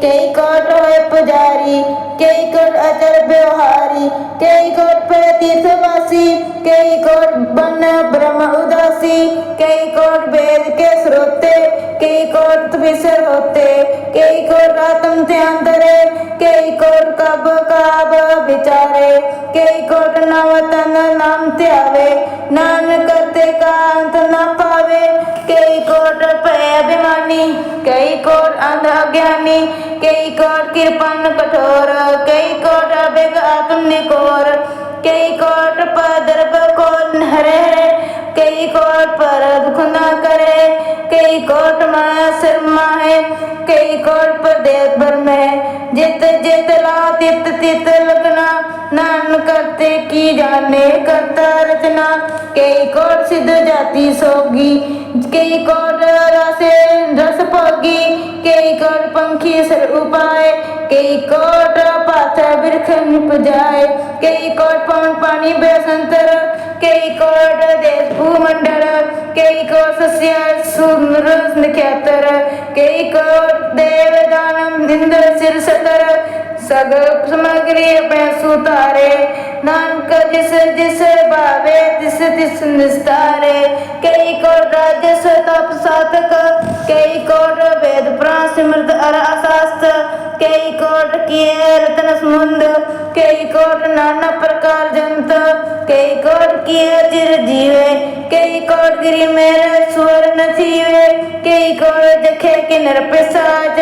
कई कोट होए पुजारी कई कोट अचर व्यवहारी कई कोट पे तीर्थवासी कई कोट बन ब्रह्म उदासी कई कोट वेद के श्रोते कई कोट विसर होते कई कोट आत्म ध्यान धरे कई कोट कब काब विचारे कई कोट नवतन नाम त्यावे नानक करते का अंत न पावे कई कोट पे अभिमानी कई कोट अंध अज्ञानी कई कोट कृपण कठोर कई कोट अभिग आत्म निकोर कई कोट पदर्भ को हरे कई कोट पर दुख न करे कई कोट सिर माहे कई कोट प्रदेश भर में जित जित ला तित तित लगना नान करते की जाने करता रचना कई कोट सिद्ध जाति सोगी कई कोट रसे रस भोगी कई कोट पंखी सर उपाय कई कोट पाथर बिरख निप जाए कई कोट पवन पानी बेसंतर कई कोट देश भूमंडल कई कोट सस्य सुंदर निख्यातर कई कोट देव दानम इंद्र सिर सतर सगल सामग्री अपने सुतारे नानक जिस जिस भावे तिस तिस निस्तारे कई कोट राजस तप साधक कई कोट वेद पुराण सिमृत अर अशास्त्र कई कोट किए रत्न समुद्र कई कोट नाना प्रकार जंत कई कोट किए चिर जीवे कई कोट कोट गिरी मेरे स्वर न थीवे, कई कोट देखे किन्नर पिशाच,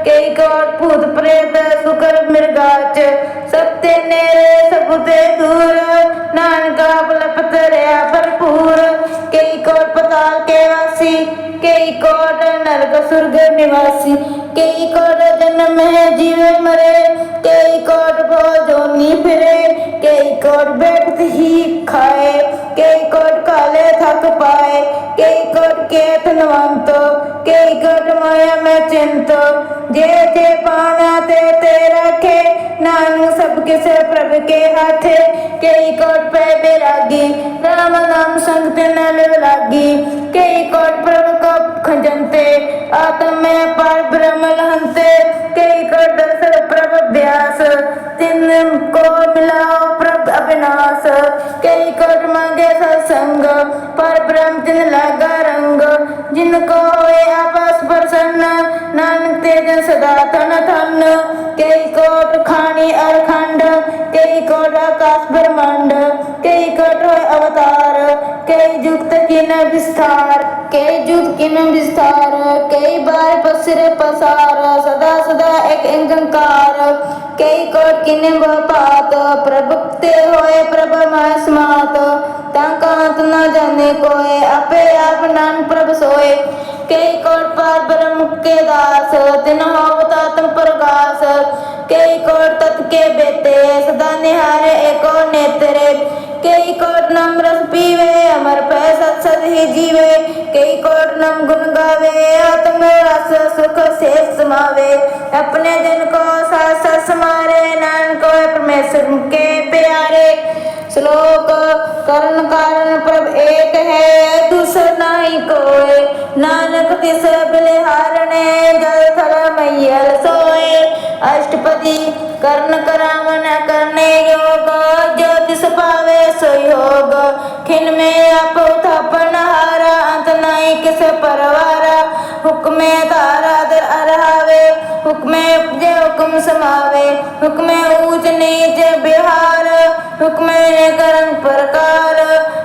कई कोट भूत प्रेत सुकर मृगाच, सबते नेरे सबते दूर, नानका पलपत रहा भरपूर। कई कोट पताल के वासी, कई कोट नरक सुर्ग निवासी, कई कोट जन्म है जीवे मरे, कई कोट भोजोनी फिरे, कई कोट बैठत ही खाए, कई कोट काले थक पाए, कई कोट केत नवंत, कई कोट माया में चिंत, जे जे पाना ते रखे, नानक सब किसे प्रभु के हाथे, कई कोट पे बैरागी, राम नाम संग ते न लागी, कई कोट प्रभु को खजनते, आत्म में पर ब्रह्म लहनते, कई कोट दर्शन प्रभु व्यास, तिन को मिलाओ प्रभु अविनाश, कई कोट मांगे सत्संग, पर ब्रह्म तिन लागा रंग, जिनको होए आपस प्रसन्न, नानक तेज सदा तन धन, कई कोट खानी अरखंड, कई कोट आकाश ब्रह्मांड, कई कोट होए अवतार, कई युक्त किन विस्तार, कई युक्त किन विस्तार, कई बार पसिर पसार, सदा सदा एक अंकार, कई कोट किन पात, प्रभुते होए प्रभ माय समात, ताका अंत न जाने कोय, आपे आप नाम प्रभ सोए, कई कोट पार ब्रह्म के दास, तिन होवता तुम प्रकाश, कई कोट तत् के बेटे, सदा निहारे एको नेत्रे, कई कोट नम रस पीवे, अमर पै सत सद ही जीवे, कई कोट नम गुण गावे, आत्म रस सुख से समावे, अपने दिन को साथ साथ समारे, नानक होए परमेश्वर के प्यारे। श्लोक करण कारण प्रभ एक है, दूसर नाही कोय, नानक तिस बलिहारणे, जल थल मैयल सोए, अष्टपदी कर्ण करावन करने योग, जो तिस पावे सोई होग, खिन में आप उथापन हारा, अंत नहीं किस परवारा, हुक्मे तारा दर अरहावे, हुक्मे उपजे हुक्म समावे, हुक्मे ऊंच नीच बिहार, हुक्मे करन प्रकार,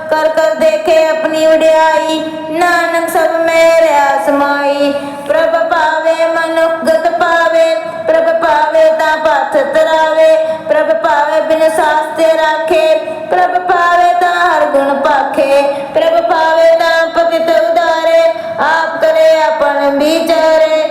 कर कर देखे अपनी उड़ाई, नानक सब मेरे आसमाई, प्रभ पावे मनुख गत पावे, प्रभ पावे ता पाथ तरावे, प्रभ पावे बिन शास्त्र राखे, प्रभ पावे ता हर गुण पाखे, प्रभ पावे ता पतित उदारे, आप करे अपन विचारे।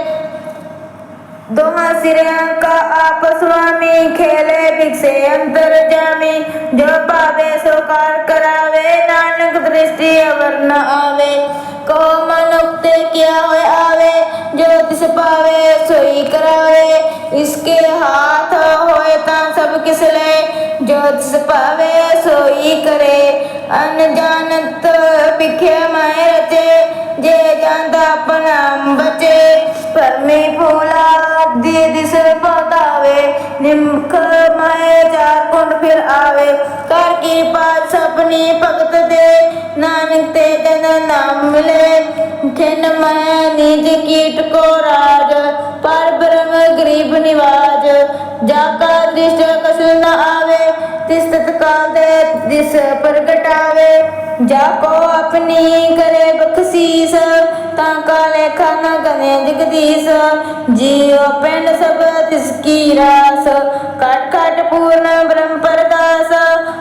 दोहा सिरिया का आप स्वामी, खेले भिक्षे अंतर जामी, जो पावे सो कार करावे, नानक दृष्टि अवर न आवे, को मनुक्त क्या होए आवे, जो तिस पावे सोई करावे, इसके हाथ होए ता सब किस ले, जो तिस पावे सोई करे, अनजानत भिखे माए रचे, जे जानता अपना बचे, परमे फूला दिए दिस बतावे, निम्ख माए चार कुंड फिर आवे, कर की पात सपनी भगत दे, नानक ते जन नाम मिले, खिन मह निज कीट को राज, पर ब्रह्म गरीब निवाज, जाका दृष्ट कछु न आवे, तिस तत्काल दे दिस प्रगटावे, जाको अपनी करे बख्शीस, ताका लेखा न गने जगदीश, जीव पिंड सब तिसकी रास, कट कट पूर्ण ब्रह्म प्रकाश,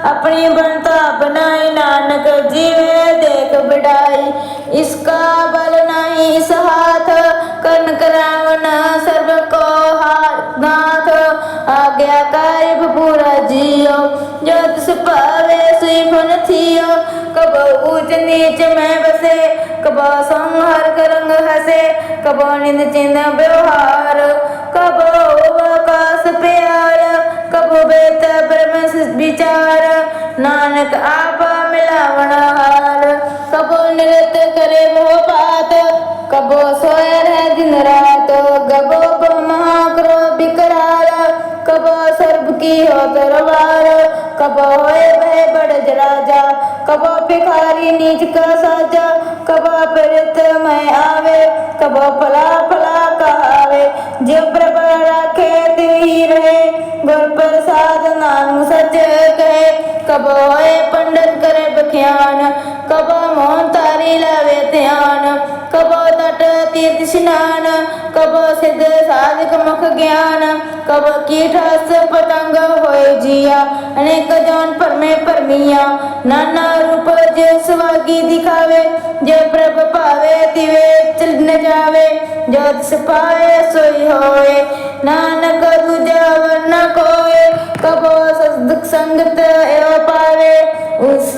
अपनी बनता बनाई, नानक जीवे देख बिडाई, इसका बल नहीं इस हाथ, कर्ण करावन सर्व को नाथ, आज्ञाकारी पूरा जियो, जो तिस पावे सुई फन थियो, कबो ऊंच नीच में बसे, कबो संहार करंग हसे, कबो निंद चिन्ह व्यवहार, कबो आकाश प्यार, कबो बेत ब्रह्म विचार, नानक आपा मिलावन हार, कबो नृत्य करे वो बात, कबो सोए रहे दिन रात, कबो महाक्रो विकराल, कबो सर्प की हो तरवार, कबो होए वह बड़ राजा, कबो भिखारी नीच का साजा, कबो प्रेत में आवे, कबो फला फला कहावे, जो प्रभ राखे तिही रहे, गुर प्रसाद नाम सच कहे, कबो होए पंडित करे बख्यान, कबो मोहन तारी पानी लावे ध्यान, कबो तट तीर्थ स्नान, कबो सिद्ध साधक मुख ज्ञान, कबो कीट हस्त पतंग होए जिया, अनेक जौन परमे परमिया, नाना रूप जो सुहागी दिखावे, जो प्रभ पावे तिवे चल न जावे, जो तिस पाए सोई होए, नानक दूजा वर न कोय, कबो सद्गुर संगत एव पावे, उस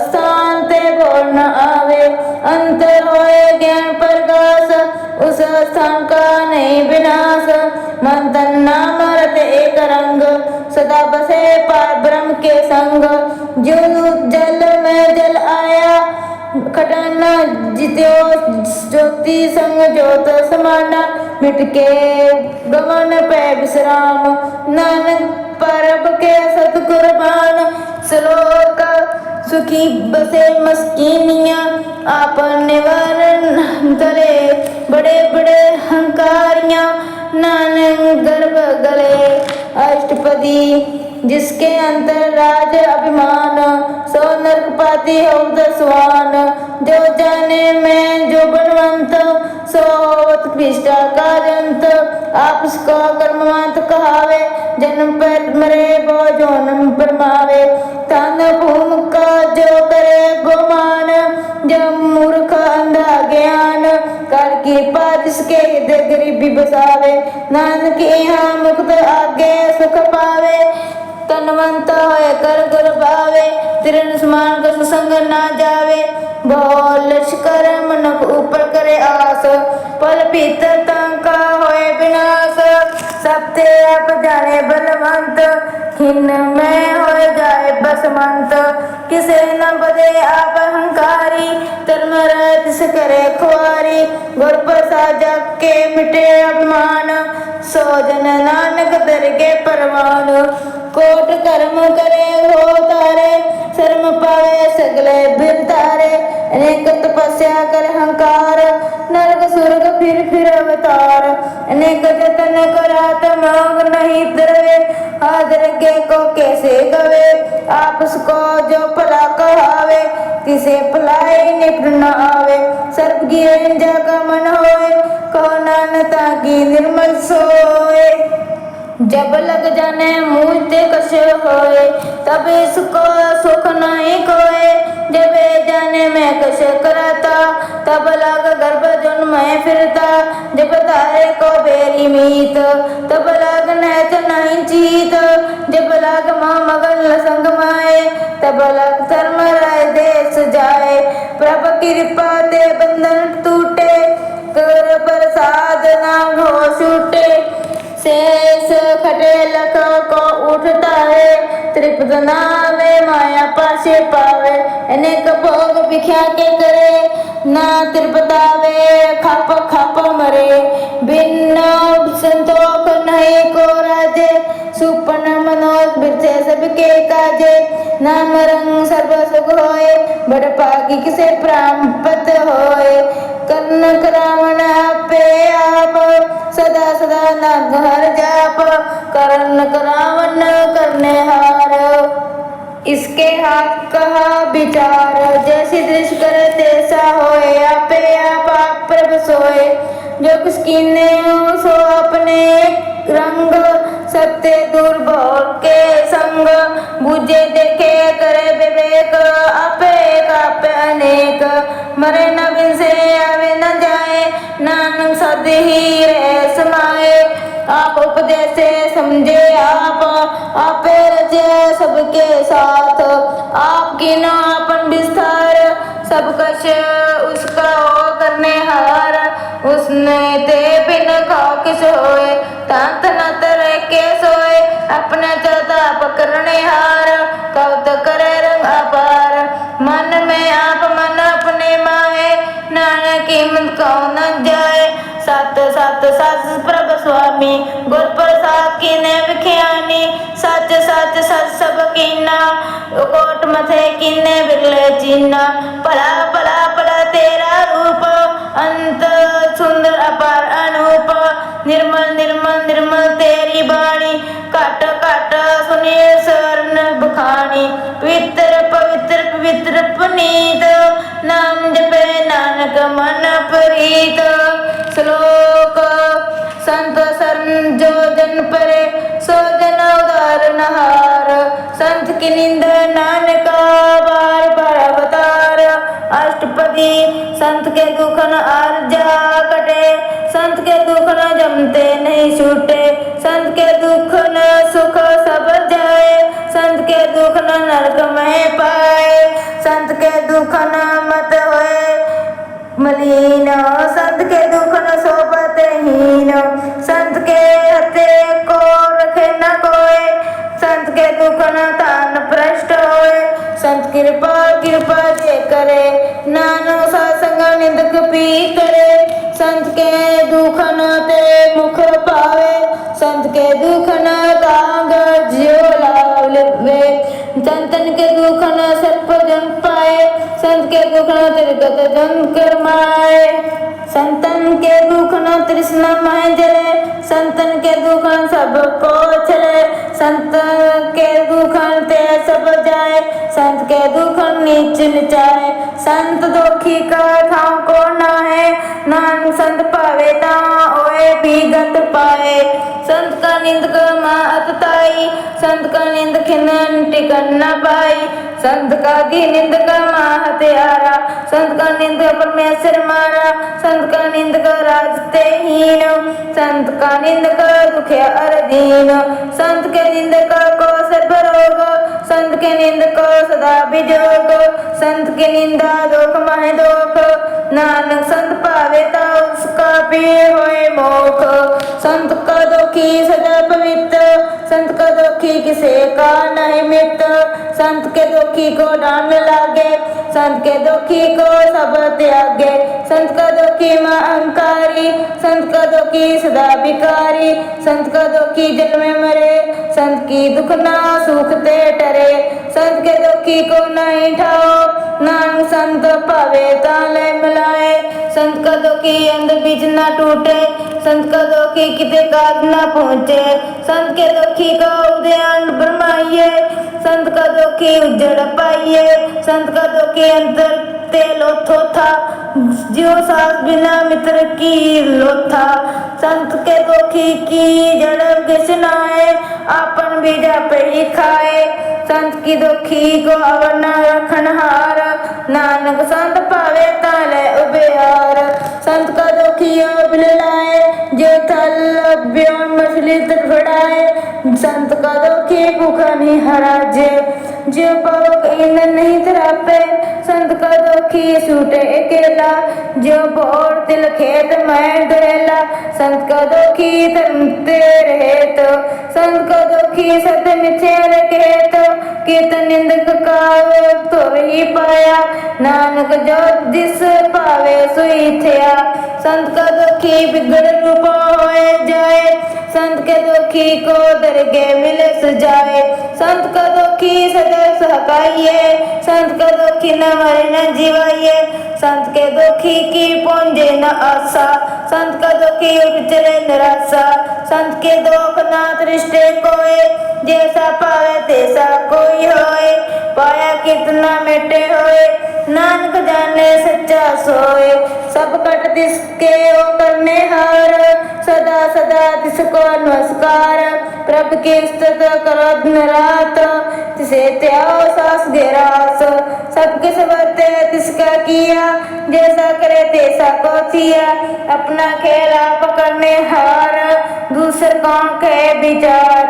स्थान ते भोर न आवे, अंतर होए ज्ञान प्रकाश, उस स्थान का नहीं विनाश, मन तन नाम रत एक रंग, सदा बसे पार ब्रह्म के संग, जो जल में जल आया, खटन जित्यो ज्योति संग ज्योत समाना, मिट के गमन पे विश्राम, नानक परब के सतकुर्बान, श्लोक सुखी बसे मस्कीनिया, आपन निवारण तले बड़े बड़े हंकारियां, नानक गर्भ गले अष्टपदी, जिसके अंतर राज अभिमान, सो नरक पाती हो दसवान, जो जाने में जो बनवंत, सो होवत कृष्टा का जंत, आप उसको कर्मवंत कहावे, जन्म पर मरे बो जोनम परमावे, तन भूम का जो करे गुमान, जब मूर्ख अंधा ज्ञान, कर कृपा जिसके हृदय गरीबी बसावे, नानक यहाँ मुक्त आगे सुख पावे, तनवंत होए कर गुर भावे, तिरन समान का सुसंग ना जावे, बोल कर मनक ऊपर करे आस, पल भीतर तंका होए विनाश, सबते आप जाने बलवंत, खिन्न में हो जाए बसमंत, किसे न बदे आप अहंकारी, धर्म तिस करे खुआरी, गुर प्रसाद के मिटे अभिमान, सो जन नानक दरगे परवान, कोट कर्म करे हो तारे, शर्म पावे सगले बिन तारे, अनेक तपस्या कर हंकार, नरक सुरग फिर अवतार, अनेक जतन करात मांग नहीं द्रवे, आदरगे को कैसे गवे, आप उसको जो भला कहावे, किसे भलाई निपट न आवे, सर्व गिरे जागा मन होए, कहो नानता की निर्मल सोए, जब लग जाने मुझ ते कश होए, तब इसको सुख नहीं कोए, जब जाने में कश कराता, तब लग गर्भ जन में फिरता, जब तारे को बेरी मीत, तब लग नैत नहीं जीत, जब लग माँ मगन संग माए, तब लग धर्म राय देश जाए, प्रभ कृपा ते बंधन टूटे, कर प्रसाद ना हो छूटे, शेष खटे लख को उठता है, तृप्त नावे माया पासे पावे, अनेक भोग भिख्या के करे, ना तृप्तावे खप खप मरे, भिन्न संतोष नहीं को राजे, सुपन मनोज बिरथे सबके काजे, नाम रंग सर्व सुख होए, बड़ पागी किसे प्राप्त होए, कर्ण करावण पे आप, सदा सदा नाग हर जाप, कर्ण करावण करने हार, इसके हाथ कहा विचार, जैसी दृष्टि करे तैसा होए, आपे आप प्रभ सोए, जो कुछ कीने सो अपने रंग, सत्य दूर भोग के संग, बुझे देखे करे विवेक, आपे अनेक, मरे न बिन से आवे न जाए, नानक सद ही रह समाए, आप उपदेश से समझे आपे रचे सबके साथ, आपकी न अपन विस्तार, सब कश उसका हो करने हार, उसने ते बिन खाओ किस होए, तंत नत रह के सोए, अपना चलता पकड़ने हार, कब तक करे रंग अपार, मन में आप मन अपने माए, नानक कीमत कौन न जाए, सत सत सत प्रभ स्वामी, गुर प्रसाद की ने विख्यानी, सच सच सच सब कीना, कोट मथे कीने बिरले चीना, भला भला भला तेरा रूप, अंत सुंदर अपार अनूप, निर्मल निर्मल निर्मल तेरी बाणी, घट घट सुने स्वर्ण बखानी, पवित्र पवित्र पवित्र पुनीत, नाम जपे की निंद नानका बार बार अवतार। अष्टपदी संत के दुख न आर्जा कटे, संत के दुख न जमते नहीं छूटे, संत के दुख न सुख सब जाए, संत के दुख न नरक में पाए, संत के दुख न मत होए मलिन, संत के दुख न सोबत हीन, संत के हते को रखे न कोय, संत के दुख न तान भ्रष्ट होए, संत कृपा कृपा जे करे, नानो सत्संग निंदक पी करे, संत के दुख न ते मुख पावे, संत के दुख न कांग ज्यो लाभ लेवे, संतन के दुख न सर्प जन पाए, संत के दुख न तिरगत जन करमाए, संतन के दुख न तृष्णा मह जले, संतन के दुख न सब को चले, संत के दुख न ते सब जाए, संत के दुख नीच निचाए, संत दुखी का ठाव को न है, नानक संत पावे ता ओए भीगत पाए, संत का निंद मा अतताई, संत का निंद खिन टिकन न पाई, संत का की निंद का मा हत्यारा, संत का निंद परमेश्वर मारा, संत का निंद का राजते हीन, संत का निंद का दुखिया अरदीन, संत के निंद का को सर्व रोग, संत के निंद को सदा विजोग, संत की निंदा दुख मह दुख, नानक संत पावे ता उसका भी होए मोख, संत का दुखी सदा पवित्र, संत का दुखी किसे का नहीं मित्र, संत के दुखी को डांड लागे, संत के दुखी को सब त्यागे, संत का दुखी मां अहंकारी, संत का दुखी सदा विकारी, संत का दुखी जल में मरे, संत की दुख ना सूखते टरे, संत के दुखी को नहीं ठाओ, नानक संत पावे ताले मिलाए, संत का दुखी अंध बीज ना टूटे, संत का दुखी किते काज ना पहुँचे, संत के दुखी का उदयान ब्रह्माइए, संत का दुखी उज्जड़ पाइए, संत का दुखी अंतर तेलो थोथा, जियो सास बिना मित्र की लोथा, संत के दुखी की जड़ घिसना है, आपन बीजा पे ही खाए, संत की दुखी को अवन रखनहार, नानक संत पावे ताले उबेहार, संत का दुखी बिललाए, जो थल ब्योन मछली तड़फड़ाए, संत का दुखी भूखा नहीं हराजे, जो पावक ईंधन नहीं तरापे, संत का दुखी छूटे अकेला, जो बोर तिल खेत में धरेला, संत का दुखी तरमते रहे तो, संत का दुखी सत्य मिथ्या रखे तो, कीर्तन निंदक का तो ही पाया, नानक जो जिस पावे सोई थिया, संत का दुखी बिगड़ रूप होए जाए, संत के दुखी को दरगे मिले सुजाए, संत का दुखी सदा सहकाइए, संत का दुखी न मरे न जीवाइए, संत के दुखी की पहुंचे न आशा, संत का दुखी उठ चले निराशा, संत के दुख ना दृष्टि कोई, जैसा पावे तैसा कोई होए, पाया कितना मिटे होए, नानक जाने सच्चा सोए, सब कट तिसके ओ करने हार, सदा सदा तिसको नमस्कार, प्रभु की स्तुति करो दिन रात, तिसे त्याओ सास घेरास, सबके सबते तिसका किया, जैसा करे तैसा को किया, अपना खेला पकड़ने हार, दूसर कौन कहे विचार,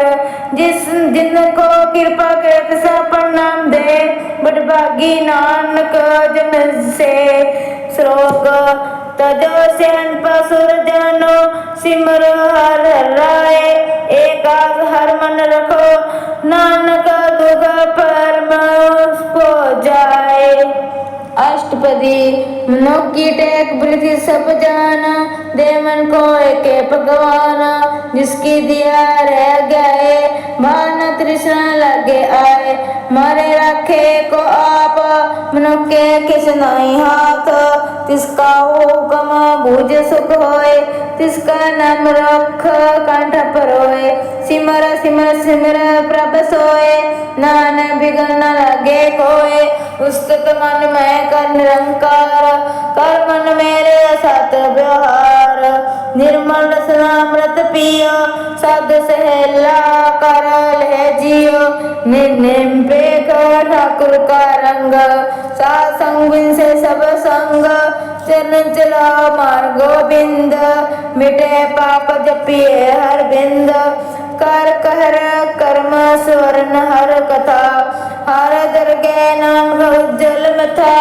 जिनको कृपा करे तिसा प्रणाम दे, बड़भागी नानक जन से श्लोक, तजो स्यन पसुर जनो सिमर हर राय, एकाग हर मन रखो, नानक दुख परम पो जाए। अष्टपदी मनो की टेक वृद्धि सब जाना, दे मन को एके भगवान, जिसकी दिया रह गए, भान तृष्णा लगे आए, मारे रखे को आप, मनो के किस नहीं हाथ, तिसका हुक्म भुज सुख होए, तिसका नाम रख कंठ पर होए, सिमर सिमर सिमर प्रभ सोए, नान बिगन न लगे कोए, उस्तत मन में कर निरंकार, कर मन मेरे सत व्यवहार, निर्मल रसनामृत पियो, सद सहेला कर ले जियो, निर्निम पे ठाकुर का रंग, सात संग बिन से सब संग, चरण चलाओ मार गोबिंद, मिटे पाप जपिए हर बिंद, कर कहर कर्म स्वर्ण हर कथा, हर दरगे नाम उज्जवल मथा,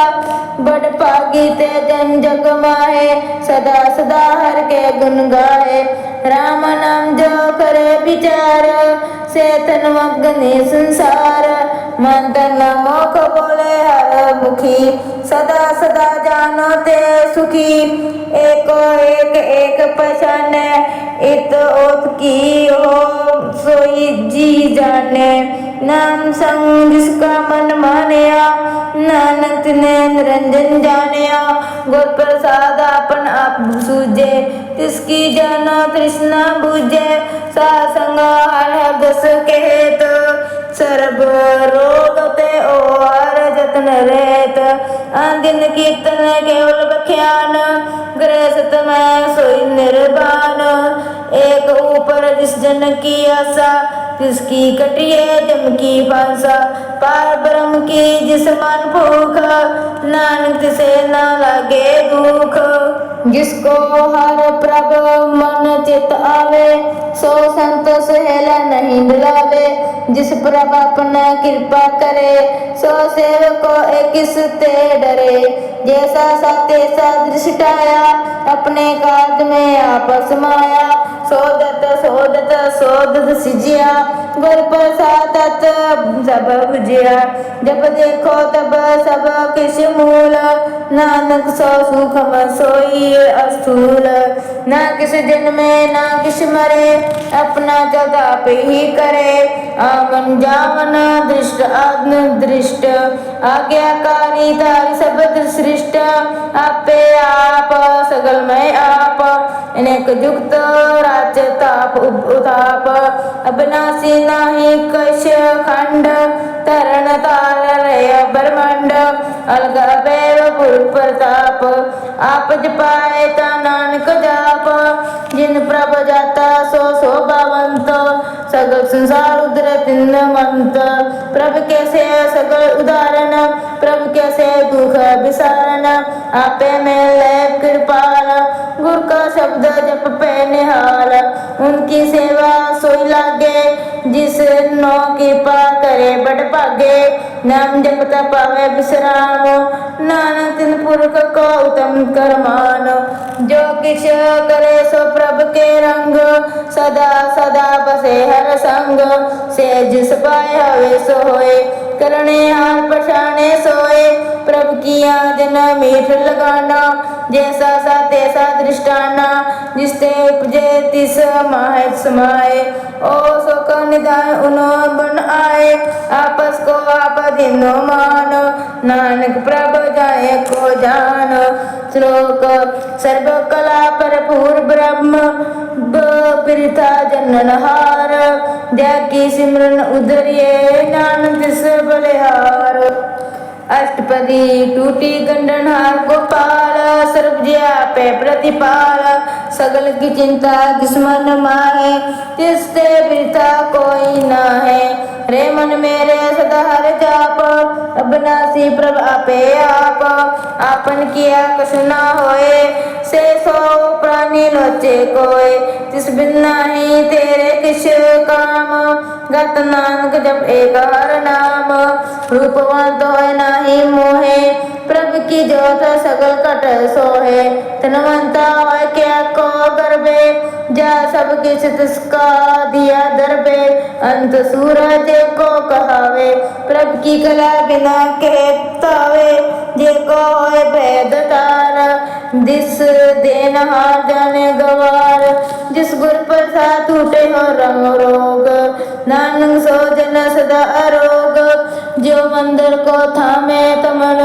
बड़ पागी ते जन जग माहे, सदा सदा हर के गुण गाए, राम नाम जो करे विचार, से तन मग्न संसार, मन तन मोख बोले हर मुखी, सदा सदा जानो ते सुखी, एको एक एक पहचाने, इत ओत की हो सोई जी जाने, नाम संग जिसका मन मानया, नानक ने निरंजन जानिया, गुर प्रसाद आपन आप सूझे, तिसकी जानो तृष्णा बूझे, सासंग हर दस कहेत, सर्ब रोग ते ओर जतन रेत, आदिन कीर्तन केवल बख्यान, गृहस्थ में सोई निर्वाण, एक ऊपर जिस जन की आशा, तिसकी कटिए जम की फांसा, पार ब्रह्म की जिस मन भूख, नानक तिसे न लागे दुख, जिसको हर प्रभ मन चित आवे, सो संतोष हेला नहीं दिलावे, जिस प्रभ अपना कृपा करे, सो सेवको किस ते डरे, जैसा सा तैसा दृष्टाया, अपने काज में आपस माया, सोदत सोदत सोदत सिजिया, गुर प्रसाद सब बुझिया, जब देखो तब सब किस मूल, नानक सो सुखम सोई अस्थूल, ना किस जन में ना किस मरे, अपना चलता पे ही करे, आमन जामन दृष्ट आत्म दृष्ट, आज्ञाकारी तारी सब सृष्ट, आपे आप सगल में आप, अनेक युक्त राज ताप उताप, अविनाशी नाही कश खंड, तरण ताल रय ब्रह्मांड, अलग भैर पुर प्रताप, आप जपाए ता नानक जाप, जिन प्रभ जाता सो शोभावंत, सगल संसार उदर तिन मंत, प्रभ कैसे सगल उदाहरण, प्रभ कैसे दुख विसारण, आपे में ले कृपाल, गुरु का शब्द जप पे निहाल, उनकी सेवा सोई लागे, जिस नो कृपा करे बड़ भागे, नाम जपता पावे विश्राम, नानक तिन पुरख को उत्तम करमान, जो किछ करे सो प्रभ के रंग, सदा सदा बसे हर संग, सेज सपाय हवे सो होए, करने हार पछाने सोए, प्रभ किया जन मीठ लगाना, जैसा सा तैसा दृष्टाना, जिसते उपजे तिस माहे समाए, ओ शोक निधाय उनो बन आए, आपस को आप दिनो मान, नानक प्रभ जाए को जान, श्लोक सर्व कला भरपूर ब्रह्म, बिरथा जननहार, जय की सिमरन उधरिए, नानक तिस बलिहार, अष्टपदी टूटी गंडनहार गोपाल, सर्व जिया पे प्रतिपाल, सगल की चिंता जिस मन माहे, तिसते बिरथा कोई ना है, रे मन मेरे सदा हर जाप, अविनाशी प्रभ आपे आप, आपन किया कछ ना होए, से सो प्राणी लोचे कोय, तिस बिन नाही तेरे किछ काम, गत नानक जप एक हर नाम, रूपवंत होय नाही मोहे, प्रभ की ज्योत सगल कट सोहे, तनवंता होय क्या को गर्भे, जा सब किछ तिसका दिया दरबे, अंत सूरज को कहावे, प्रभ की कला बिना कहतावे, जे को होय भेद तार, दिस देनहार जाने गवार, जिस गुर प्रसाद टूटे हो रंग रोग, नानक सो जन सदा अरोग, जो मंदिर को थामे तमन,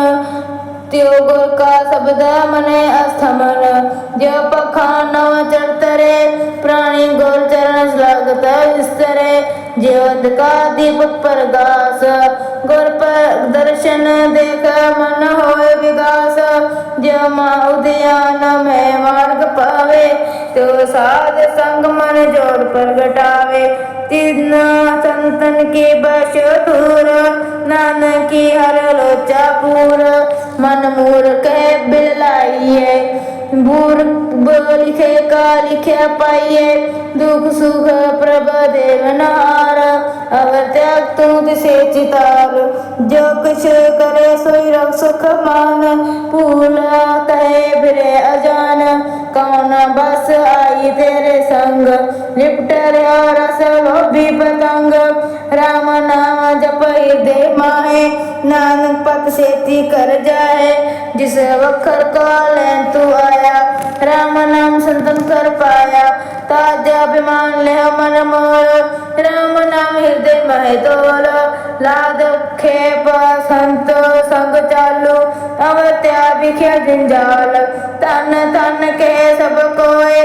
त्यो गुर का शब्द मने अस्थमन, जो पखानव चरतरे, प्राणी गोर चरण लागत विस्तरे, जीवंत का दीपक प्रगास, गुर पर दर्शन देख मन होय विगास, जो माँ उद्यान में मार्ग पावे, तो साध संग मन जोर प्रगटावे, तीन संतन की बश दूर, नानकी हर लोचा पूर मन मूर कह बिल लाइए बूर लिखे का लिखे पाइए दुख सुख प्रभ देवनार अवर त्याग तू तिसे चितार जो कुछ करे सोई रख सुख मान भूला कहे बिरे अजान कौन बस आई तेरे संग लिपट रहा रस लोभी पतंग राम नाम जप हृदय माहे नानक पत सेती कर जाए जिस वखर का लैन तू आया राम नाम संतन कर पाया ताजा अभिमान ले मन मोल राम नाम हृदय मह तोल लाद खेप संत संग चालू अवर त्या बिख्या जंजाल तन तन के सब कोय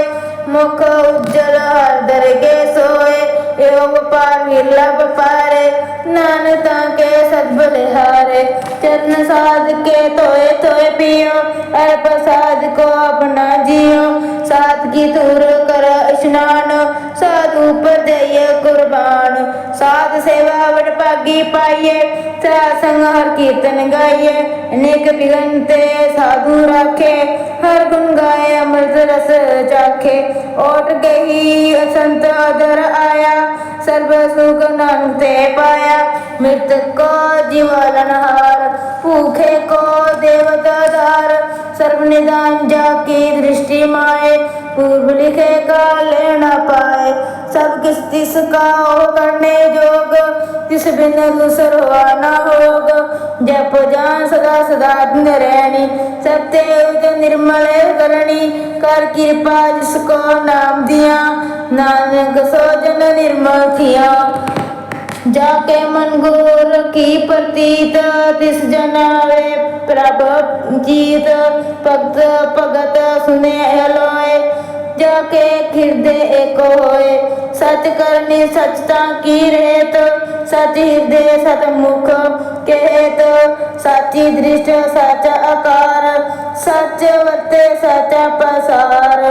मुख उज्जल हर दर के सोए योग पार विरलभ पारे नानता के सद्बल हारे चरण साध के तोए तोए पियो अर प्रसाद को अपना जियो सात की दूर कर स्नान साधु पर दे कुर्बान साध सेवा वड पागी पाइए संग हर कीर्तन गाइए अनेक बिगनते साधु राखे हर गुण गाए अमृत रस चाखे ओट गही संत अदर आया सर्व सुख नानक ते पाया मृतक को जीवालनहार भूखे को देवता दार सर्व निदान जाकी दृष्टि माए पूर्व लिखे का लेना पाए सब किस तिस का हो करने जोग तिस बिन दूसर हुआ न होग जप जान सदा सदा रहनी सत्य निर्मल करणी कर कृपा जिसको नाम दिया नानक सोजन निर्मल थिया जाके मन गुर की प्रतीत तिस जनावे प्रभ जीत भक्त भगत सुने लोए जाके हृदय एक होए सच करनी सचता की रेत सच हृदय सतमुख कहत साची दृष्ट सच आकार सच वर्ते सच पसार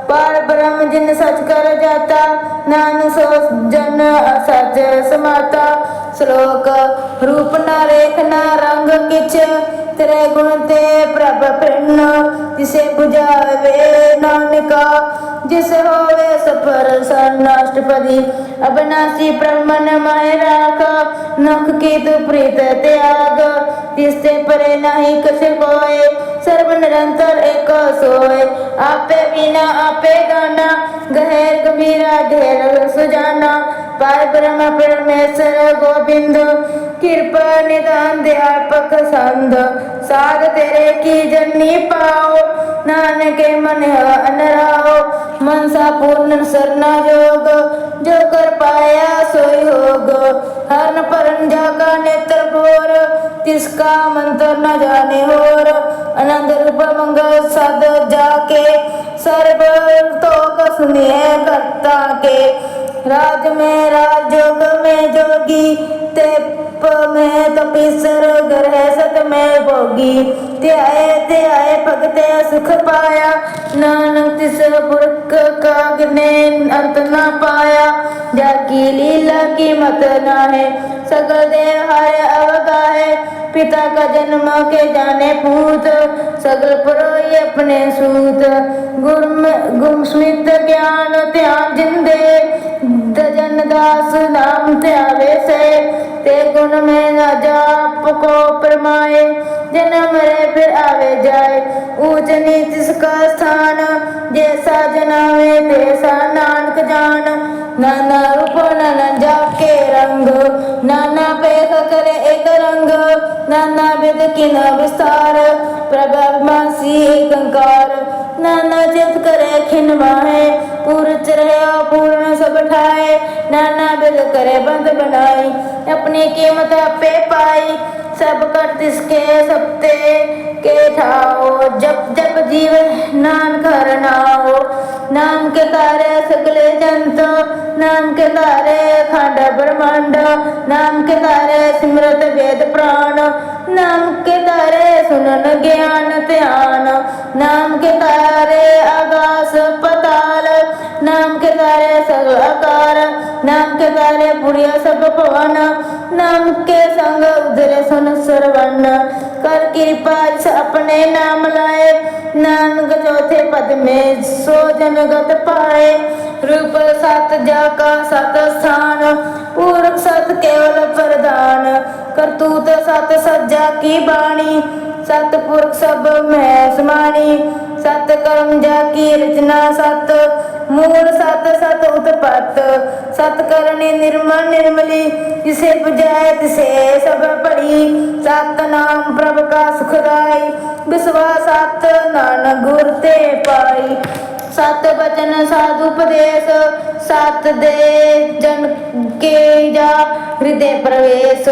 पर ब्रह्म जिन सच कर जाता नानु सो जन सच समाता श्लोक रूप न रेख न रंग किछ तेरे गुण ते प्रभ प्रेम जिसे बुझावे नानका जिस होवे सफर सर्नाष्टपदी अविनाशी ब्रह्मन माय राख नख की तु प्रीत त्याग तिसते परे नहीं कछ कोय सर्व निरंतर एक सोय आपे बिना आपे गाना गहर गंभीरा ढेर सुजाना पार ब्रह्म परमेश्वर गोविंद कृपा निदान दयापक संद साध तेरे की जन्नी पाओ नानके मन अनराओ मनसा पूर्ण सरना योग जो कर पाया सोई होग हरन परन जाका नेत्र भोर तिसका मंत्र न जाने होर आनंद रूप मंगल सद जाके सर्व तो सुनिए करता के राज में राज जोग में जोगी तेप में तपीसर ग्रह सत में भोगी त्याए भगते सुख पाया नानक तिस पुरख का गिने अंत न पाया जाकी लीला की मत ना है सकल देव हाय अवगाहे पिता का जन्म के जाने पूत सगल पुरोय अपने सूत गुम स्मित ज्ञान ध्यान जिंदे दजन दास नाम त्यावे से ते गुण में न जाप को परमाए जन्म रे फिर आवे जाए ऊंच नीच इसका स्थान जैसा जनावे तैसा नानक जान नाना रूप नाना जाके रंग नाना पेख करे एक रंग नाना विद किन विस्तार प्रभामासी एकंकार नाना चित करे खिन माहे पूर्च रहा पूर्ण सब ठाए नाना विद करे बंद बनाई अपनी कीमत पे पाई सब कर तिसके सप्ते के ठाओ जप जप जीवन नाम करनाओ नाम के तारे सकले जंत नाम के तारे खंड ब्रह्मांड नाम के तारे सिमरत वेद प्राण नाम के तारे सुनन ज्ञान ध्यान नाम के तारे आकाश पताल नाम के तारे सगल आकार नाम के द्वारे पुरिया सब पवन, नाम के संग उधरे सुन सरवन, कर कृपा जिस अपने नाम लाए, नानक चौथे पद में सो जनगत पाए। रूप सत जाका सत स्थान, पूरक सत केवल प्रधान, करतूत सत सज्जा की बाणी, सतपुरख सब में समानी, सत कर्म जा की रचना सत, मूल सत सत उत्पत, सत करणी निर्मल निर्मली, जिसे बुझाए तिसे सब पढ़ी, सत नाम प्रभु का सुखदाई, विश्वास सत नानक गुर ते पाई। सत वचन साधु उपदेश, सत दे जन के जा हृदय प्रवेश,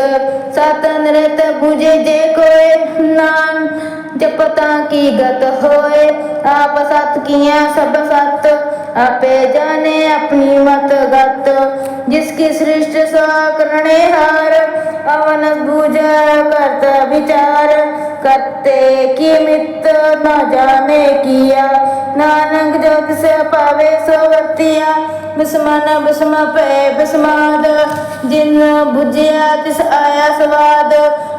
सत नृत बुझे जे कोय, नान जपता की गत होए, आप सत किया सब सत, आपे जाने अपनी मत गत, जिसकी सृष्टि सो करने हार, अवन बुझ करता विचार, करते की मित न जाने किया, नानक जो से पावे सो वर्तिया, बिस्मन बिस्म पे बिस्माद, जिन बुझिया तिस आया स्वाद,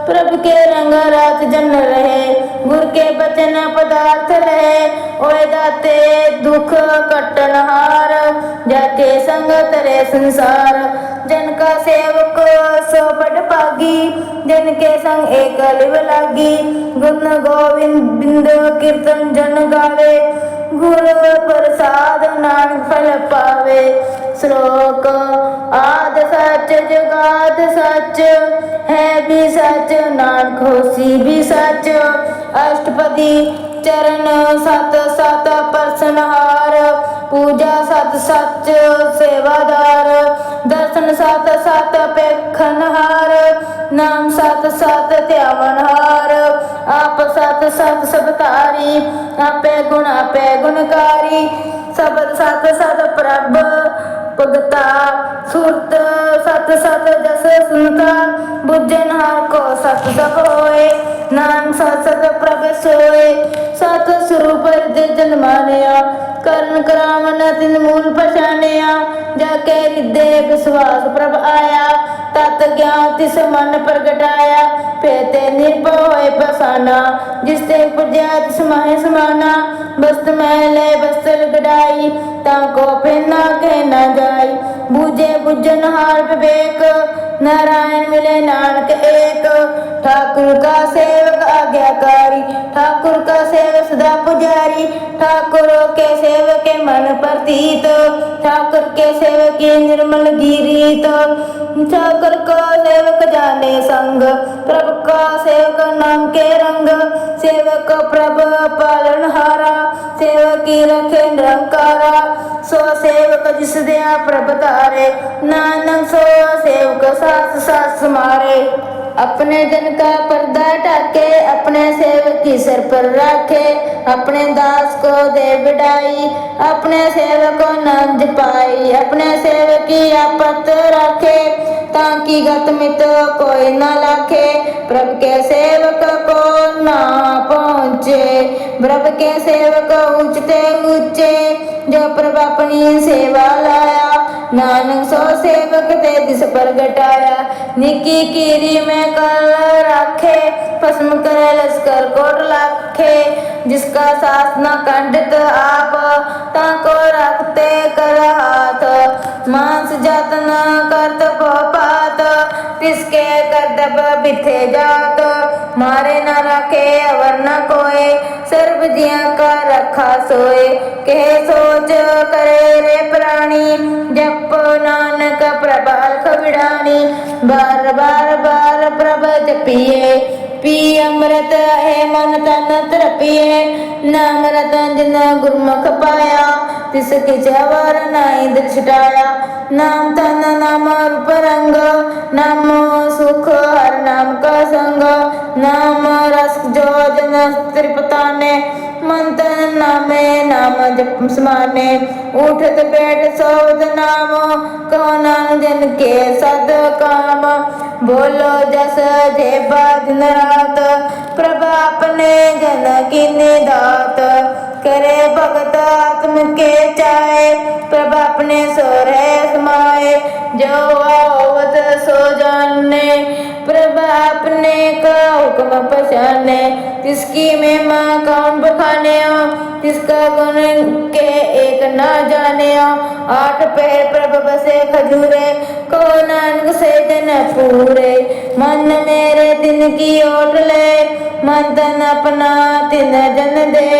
प्रभु के रंग रात जन रहे, गुर के बचन पदार्थ रहे, ओए दाते दुख कटन हार, जाके संग तरे संसार, जन का सेवक सो बड़ पागी, जन के संग एक लिव लागी, गुण गोविंद बिंद कीर्तन जन गावे, गुरु प्रसाद नानक फल पावे। श्लोक आद सच जुगाद सच, है भी सच नानक होसी भी सच, अष्टपदी चरण सत सत परसनहार, पूजा सत सच सेवादार, दर्शन सत सत पेखनहार, नाम सत सत त्यावनहार, आप सत सत सब तारी, आपे गुणकारी, शब्द सत सत प्रभ भगता, सुरत सत सत जस सुनता, बुझन हर को सत सब होए, नाम सत सत प्रभ सोए, सत स्वरूप हृदय जन मानिया, करण करावन तिन मूल पहचानिया, जाके हृदय विश्वास प्रभ आया, तत ज्ञान तिस मन प्रगटाया, फेते निर्भय होए पसाना, जिसते उपजया तिस माहे समाना, वस्त्र मैले वस्त्र गड़ाई, ताको पहना कह ना जाई, बूझे बुझन हार विवेक, नारायण मिले नानक एक, ठाकुर का सेवक आज्ञाकारी, ठाकुर का सेवक सदा पुजारी, ठाकुर के सेवक के मन प्रतीत, ठाकुर के सेवक की निर्मल गिरीत, ठाकुर का सेवक जाने संग, प्रभु का सेवक नाम के रंग, सेवक प्रभु पालनहारा, सेवक की रखे निरंकारा, सो सेवक जिस दया प्रभ तारे, नानक सो सेवक सास सास मारे। अपने जन का पर्दा ढाके, अपने सेवक की सिर पर रखे, अपने दास को दे बिड़ाई, अपने सेवक को नाम जपाई, अपने सेवक की आपत रखे, ताकि गत मित कोई न लाखे, प्रभु के सेवक को ना पहुँचे, प्रभु के सेवक ऊंचते ऊंचे, जो प्रभु अपनी सेवा लाया, नानक सो सेवक ते दिस प्रगटाया, निकी कीरी में कर रखे, भस्म करे लश्कर कोट लाखे, जिसका सास न खंडित आप, ताको रखते कर हाथ, मांस जात न करत पात, तिसके कर्तव्य बिथे जात, मारे न रखे अवर न कोय, सर्व जिया का रखा सोए, कहे सोच करे रे प्राणी, जप नानक प्रभाल खबिड़ानी, बार बार बार प्रभ जपिए, पी अमृत है मन तन तृपिए, नाम रतन जिन गुरमुख पाया, तिस किछ अवर नाई दृष्टाया, नाम तन नाम रूप रंग, नाम सुख हर नाम का संग, नाम रस जो जन त्रिपताने, मन तन नामे नाम जप समाने, उठत बैठ सोवत नाम, कहो नाम जन के सद काम, बोलो जस जेबा दिन रात, प्रभु अपने जन की निदात, करे भगत आत्म के चाहे, प्रभु अपने सोरे समाए, जो आवत सो जाने, प्रभु आपने का हुक्म पहचाने, तिसकी महिमा कौन बखाने, तिसका गुण के एक न जाने। आठ पैर प्रभु बसे खजूरे, को नानक से जन पूरे, मन मेरे दिन की ओट ले, मन तन अपना तिन जन दे,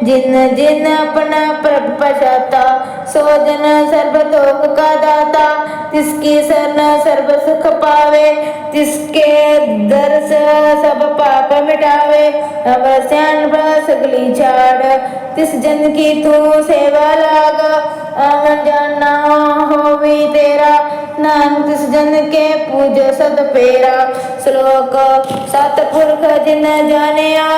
जिन जिन अपना प्रभु पछाता, सो जन सर्वतोक का दाता, तिसकी शरण सर्व सुख पावे, तिसके दर्श सब पाप मिटावे, अवश्यान सगली छाड़, तिस जन की तू सेवा लाग, आवन जाना होवी तेरा, नानक तिस जन के पूजो सद पेरा। श्लोक सतपुरख जिन जानिया,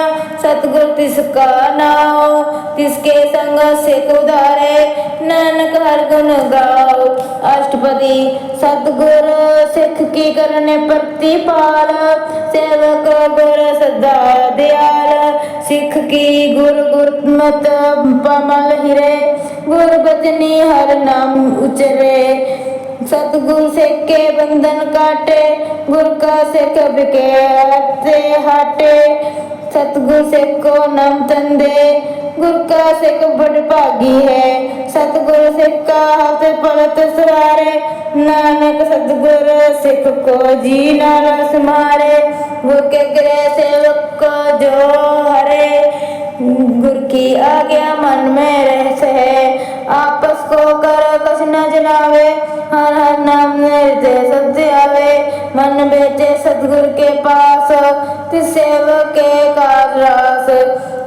सतगुर तिसका नाम, तिसके संग सिख उधारे, नानक हर गुण गाओ। अष्टपदी सतगुर सिख की करने प्रतिपाल, सेवक गुर सदा दयाल, सिख की गुर गुरमत पमल हिरे, गुर बचनी हर नाम उचरे, सतगुरु सिख के बंधन काटे, गुर का सिख बिके हाटे, सतगुरु सिख को नाम तंदे, गुर का सिख बड़ भागी है, सतगुरु सिख का हाथ पलट सवारे, नानक सतगुरु सिख को जी नाला समारे, गुर के गृह सेवक को जो हरे, गुर की आज्ञा मन में रहस है, आपस को कर कछ न जनावे, हर हर नाम निर्दय सत्य आवे, मन बेचे सतगुर के पास, तिस सेवक के काज रास,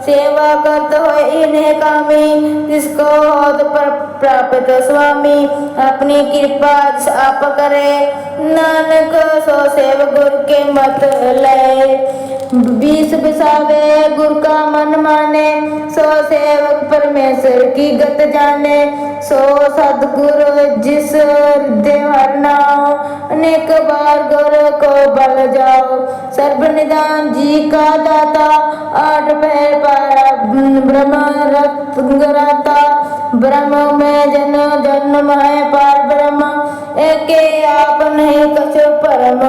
सेवा करत हो इन्हें कामी, तिसको होत पर प्राप्त स्वामी, अपनी कृपा आप करे, नानक सो सेव गुर के मत ले, बीस बिसावे गुर का मन माने, सो सेवक परमेश्वर की गत जाने, सो सतगुरु जिस हृदय हर नाम, अनेक बार गुर को बल जाओ, सर्व निदान जी का दाता, आठ पैर पारा ब्रह्म रत्न, ब्रह्म में जन जन्म है पार ब्रह्म, एके आप नहीं कछु परम,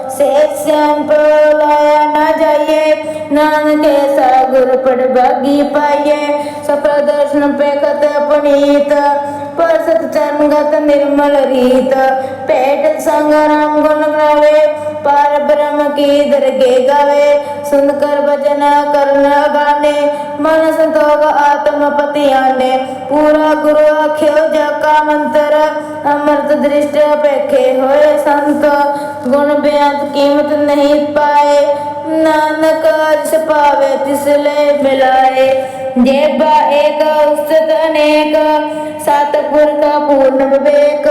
शेष श्याम लाया न जाइए, नानक ऐसा गुरु पड़ भागी पाइए, सफल दर्शन पे कत पुनीत, पर सत चरणगत निर्मल रीत, पेट संग राम गुण गावे, पार ब्रह्म की दरगे गावे, सुनकर भजन करन गाने, मन संतोष आत्म पति आने, पूरा गुरु आख्यो जाका मंत्र, अमृत दृष्ट पेखे होए संत, गुण बेअंत कीमत नहीं पाए, नानक अर्श पावे तिसले मिलाए, जेबा एक उस्तत अनेक, सतपुर का पूर्ण विवेक,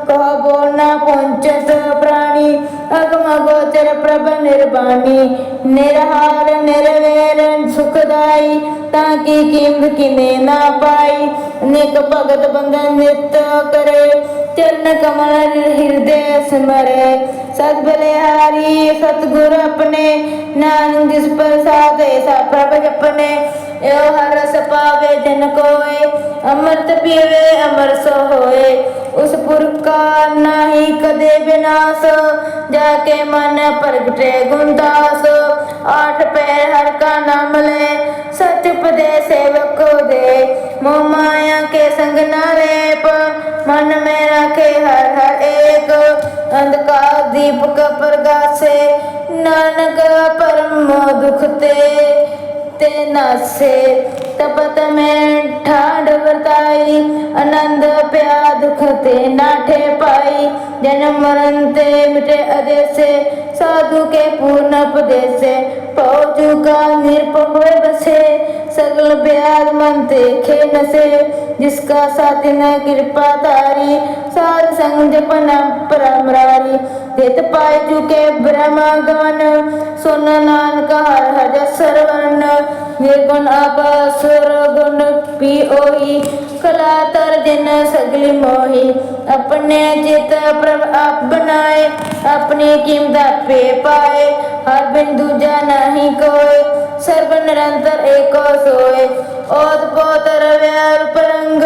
कहो बोलना पहुंचत प्राणी, अगम गोचर प्रभ निर्वाणी, निरहार निर्वैर सुखदाई, ताकि कीमत किने ना पाई, निक भगत बंधन नित्य करे, चरण कमल हृदय सिमरे, सत बलिहारी सतगुर अपने, नानक जिस प्रसाद ऐसा प्रभ जपने, यो हरस पावे जन कोय, अमृत पीवे अमर सो होए, उस पुरख का नाही कदे विनाश, जाके मन प्रगटे गुणदास, आठ पैर हर का नाम ले, सच उपदेश सेवक को दे, मोह माया के संग न लेप, मन में रखे हर हर एक, अंधकार दीपक प्रगासे, नानक परम दुख ते नासे, तपत में ठाड वर्ताई, आनंद प्या दुख ते नाठे पाई, जन्म मरण ते मिटे अदेसे, साधु के पूर्ण उपदेसे, पहुँचू का निरपक बसे, सगल ब्याज मन ते खे नसे, जिसका साथी न कृपा तारी, साध संग जपन परमरारी, देत पाए चुके ब्रह्म गवन, सुन नानक हर हर सरवर्ण, निर्गुण अपसुर गुण पी ओही, कला तर जिन सगली मोही, अपने चित प्रभ आप बनाए, अपनी कीमत पे पाए, हर बिंदु जा नहीं कोय, सर्व निरंतर एको सोए, ओत पोत रव्यार परंग,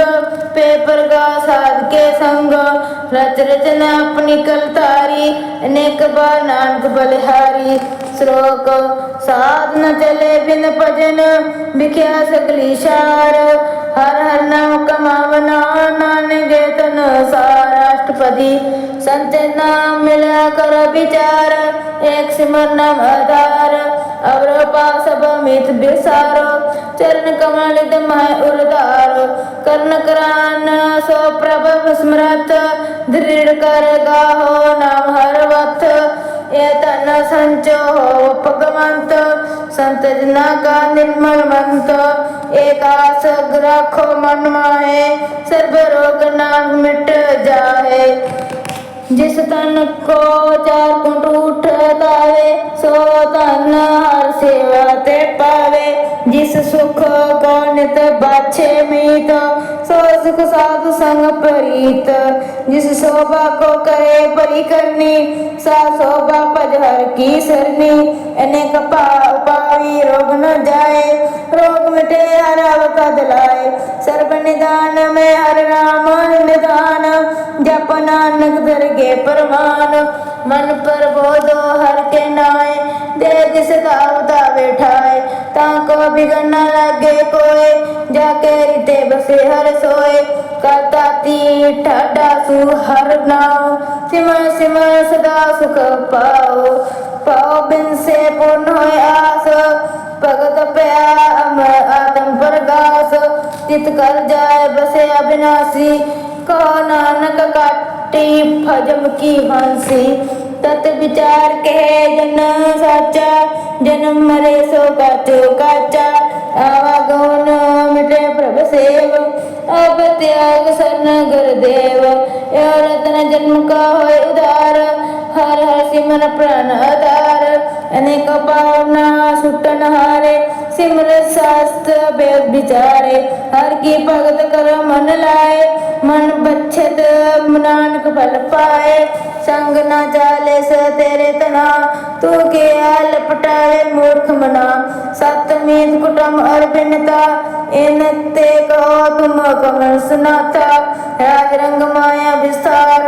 पे प्रगा साध के संग, रच रचना अपनी कलतारी, अनेक बार नानक बलिहारी। श्लोक साध न चले बिन भजन, बिख्या सगली सार। हर हर नाम कमावना, नानक तन सार। अष्टपदी संत नाम मिला कर विचार, एक सिमर नाम आधार। अवर पास मित बिसारो, चरण कमल मह उरधारो। कर्ण करान सो प्रभु स्मृत, दृढ़ कर गाहो नाम हर वक्त। ये तन संचो हो भगवंत, संत जना का निर्मल मंत। एकास राखो मन माहे, सर्व रोग नाम मिट जाए। जिस तन को चार कुंट उठतावे, सो तन हर सेवा ते पावे। जिस सुख को नित बाछे मीत, सो सुख साधु संग प्रीत। जिस शोभा को करे परी करनी, सा शोभा पज हर की सरनी। अनेक पावी रोग न जाए, रोग मिटे हर अवकद लाए। सर्व निदान में हर राम निदान, जप नानक दरगे परमान। मन पर बोधो हर के नाय, दे जिस दावता बैठाए। ताको बिगड़ न लगे कोय, जाके रिते बसे हर सोए। करता ती ठाडा सु हर नाव, सिमर सिमर सदा सुख पाओ। पाओ बिन से पूर्ण होय आस, भगत प्या अमर आत्म प्रगास। चित कर जाए बसे अविनाशी, कहो नानक काटी भजम की हंसी। तत विचार कहे जन साचा, जन्म मरे सो काचो काचा। आवागमन मिटे प्रभ सेव, अब त्याग शरण गुरुदेव। यो रतन जन्म का होय उदार, हर हर सिमर प्राण आधार। अनेक पावना सुटन हारे, सिमर शास्त्र वेद विचारे। हर की भगत कर मन लाए, मन बच्छत नानक फल पाए। संग न चाले स तेरे तना, तू के आल पटावे मूर्ख मना। सतमीत कुटुम और भिन्नता, इन ते कहो तुम कमल सुनाता। राज रंग माया विस्तार,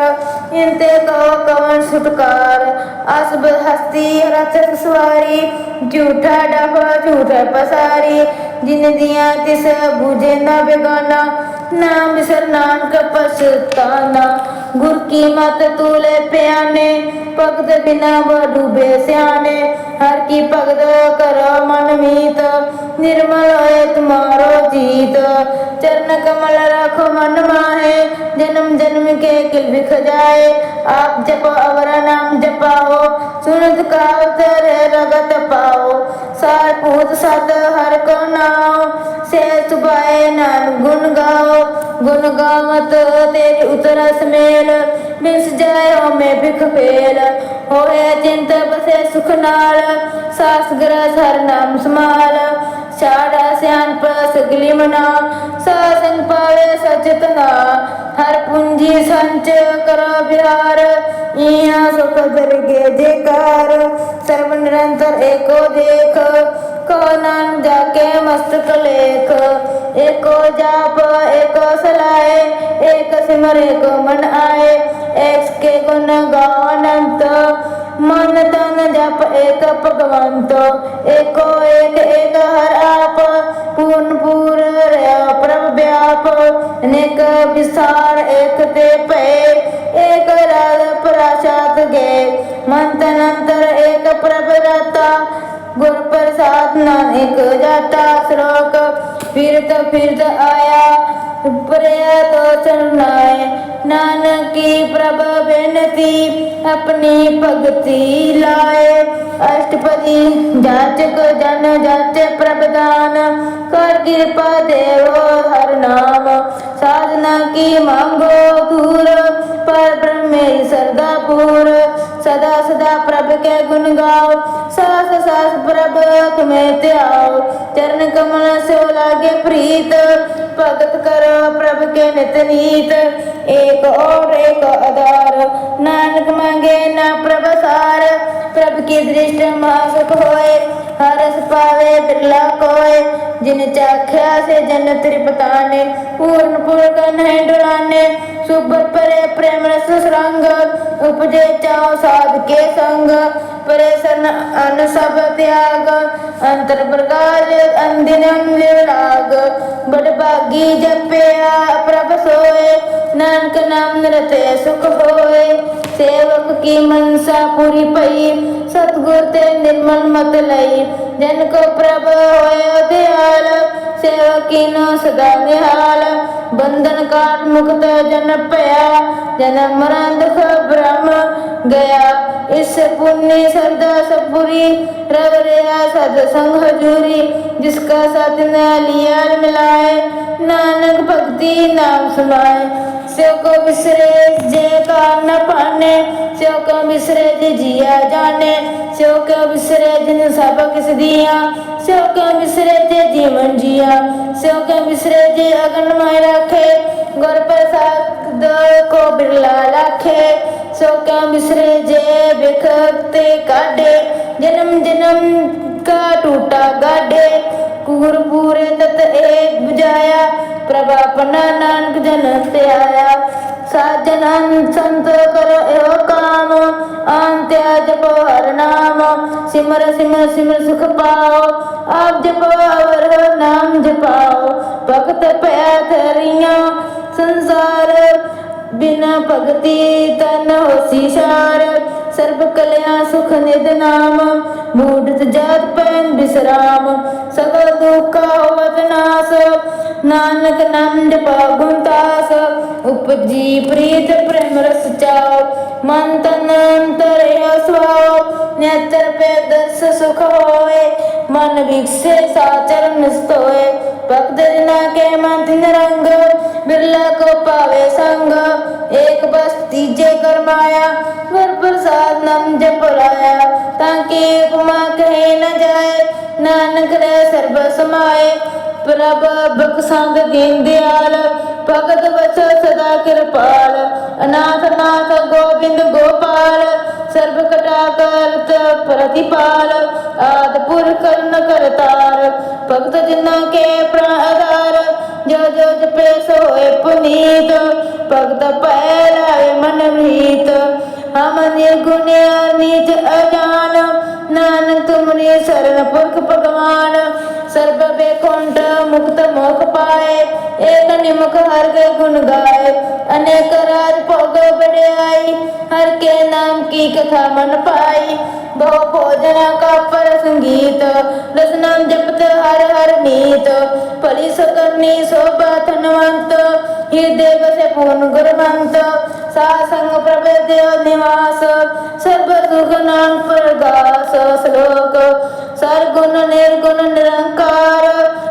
इन ते कहो कमल छुटकार। असब हस्ती रथ सवारी, झूठा डफा झूठा पसारी। जिन दिया तिस बूझे न बेगाना, नाम बिसर नानक पछताना। गुर की मत तूले प्याने, भगत बिना व डूबे स्याने। हर की भगत करो मन मीत, निर्मल होए तुम्हारो जीत। चरण कमल रखो मन माहे, जन्म जन्म के किल बिख जाए। आप जपो अवर नाम जपाओ, सुनत कहावत रगत पाओ। सार पूत सत हर को नाओ, से सुभाए नाम गुण गाओ। गुण गावत तेरी उतरस मेल, बिस जाए हो में बिख फेल। होए चिंत बसे सुख नाल, सास ग्रस हर नाम समाल। साड़ा स्यान पर सगली मना, सासंग पावे सचतना। हर पूंजी संच करो बिहार, इहाँ सुख दरगे जेकार। सर्व निरंतर एको देख, कहो नानक जाके मस्तक लेख। एको जाप एको सलाहे, एक सिमर एको मन आए। एक के गुण गाओ अनंत, मन तन जप एक भगवंत। एको एक एक हर आप, पूर्ण पूर रहो प्रभ व्याप। अनेक विस्तार एक ते पए, एक राज प्रसाद गए। मन तन अंतर एक प्रभ रहता, गुर प्रसाद नानक जाता। श्लोक फिरत फिरत आया, प्रया तो चरनाए। नानक की प्रभ बेनती, अपनी भगति लाए। अष्टपदी जाचक जन जाचे प्रभदान, कर कृपा देवो हर नाम। साधना की मांगो दूर, पर ब्रह्म मेरी सरदा पूर। सदा सदा प्रभ के गुण गाओ, सास सास प्रभ तुम्हें त्याओ। चरण कमल से लागे प्रीत, भगत करो प्रभ के नित नीत। एक और एक आधार, नानक मांगे ना प्रभ सार। प्रभ की दृष्टि महासुख होए, हरस पावे बिरला कोय। जिन चाख्या से जन त्रिपताने पूर्ण पूर्ण है डुलाने सुपर परे प्रेम रस रंग उपजे चाओ साध के संग परे सन अन सब त्याग अंतर प्रकाश अंदिनम लाग बड़ भागी जपया प्रभ सोए नानक नाम निरते सुख होए सेवक की मनसा पूरी पई सतगुर ते निर्मल मत लई जन को प्रभ होय दयाल सेवकी नो सदा निहाल बंधन काट मुक्त जन पया जन्म मरण दुख ब्रह्म गया इस पुण्य श्रद्धा सपुरी रव रहा सद संग हजूरी जिसका साथ न लिया मिलाए नानक भक्ति नाम सुनाए स्यो को बिसरे जे का न पाने स्यो को बिसरे जे जिया जाने स्यो को बिसरे जिन सब किस दिया स्यो को बिसरे जे जीवन जिया स्यो को बिसरे जे अगन माय रखे गुर प्रसाद को बिरला लाखे सो क्या बिसरे जे बिखते काटे जन्म जन्म का टूटा गाडे कुर पूरे तत एक बुझाया प्रभा पना नानक जन से आया साजन संत करो एहो काम अंत्य जपो हर नाम सिमर सिमर सिमर सुख पाओ आप जपो हर नाम जपाओ भगत पया थरिया संसार बिना भगति तन होसी सार सर्व कल्याण सुख निध नाम मूढ़ जात पैन विश्राम सगल दुख होवत नाश नानक नाम जपा गुणतास उपजी प्रीत प्रेम रस चाओ मन तन अंतर स्वाओ नेत्र पे दर्श सुख होए मन विकसे साचर निस्तोए भक्त जना के मन रंग बिरला को पावे संग एक बस तीजे कर माया वर प्रसाद नाम जप लाया ताकि उपमा कहे न जाए नानक रे सर्व समाए प्रभ भक संग दीन दयाल भगत बच सदा कृपाल अनाथ नाथ गोविंद गोपाल सर्व कटा करत प्रतिपाल आदपुर कर्ण करतार भक्त जिन्ना के प्राण आधार जो जो जपे सोए पुनीत भक्त पहलाए मन भीत हम निर्गुण नीच अजान नानक तुमने शरण पुरख भगवान सर्व बैकुंठ मुक्त मोख पाए एक निमुख हर के गुण गाए अनेक राज भोग बड़ाई हर के नाम की कथा मन पाई बहु भोजन का पर संगीत रस नाम जपत हर हर नीत भली सकरनी शोभा धनवंत हृदय बसे पूर्ण गुरवंत सासंग प्रभ देव निवास सर्व सुख नाम प्रगास श्लोक सरगुण निर्गुण निरंकार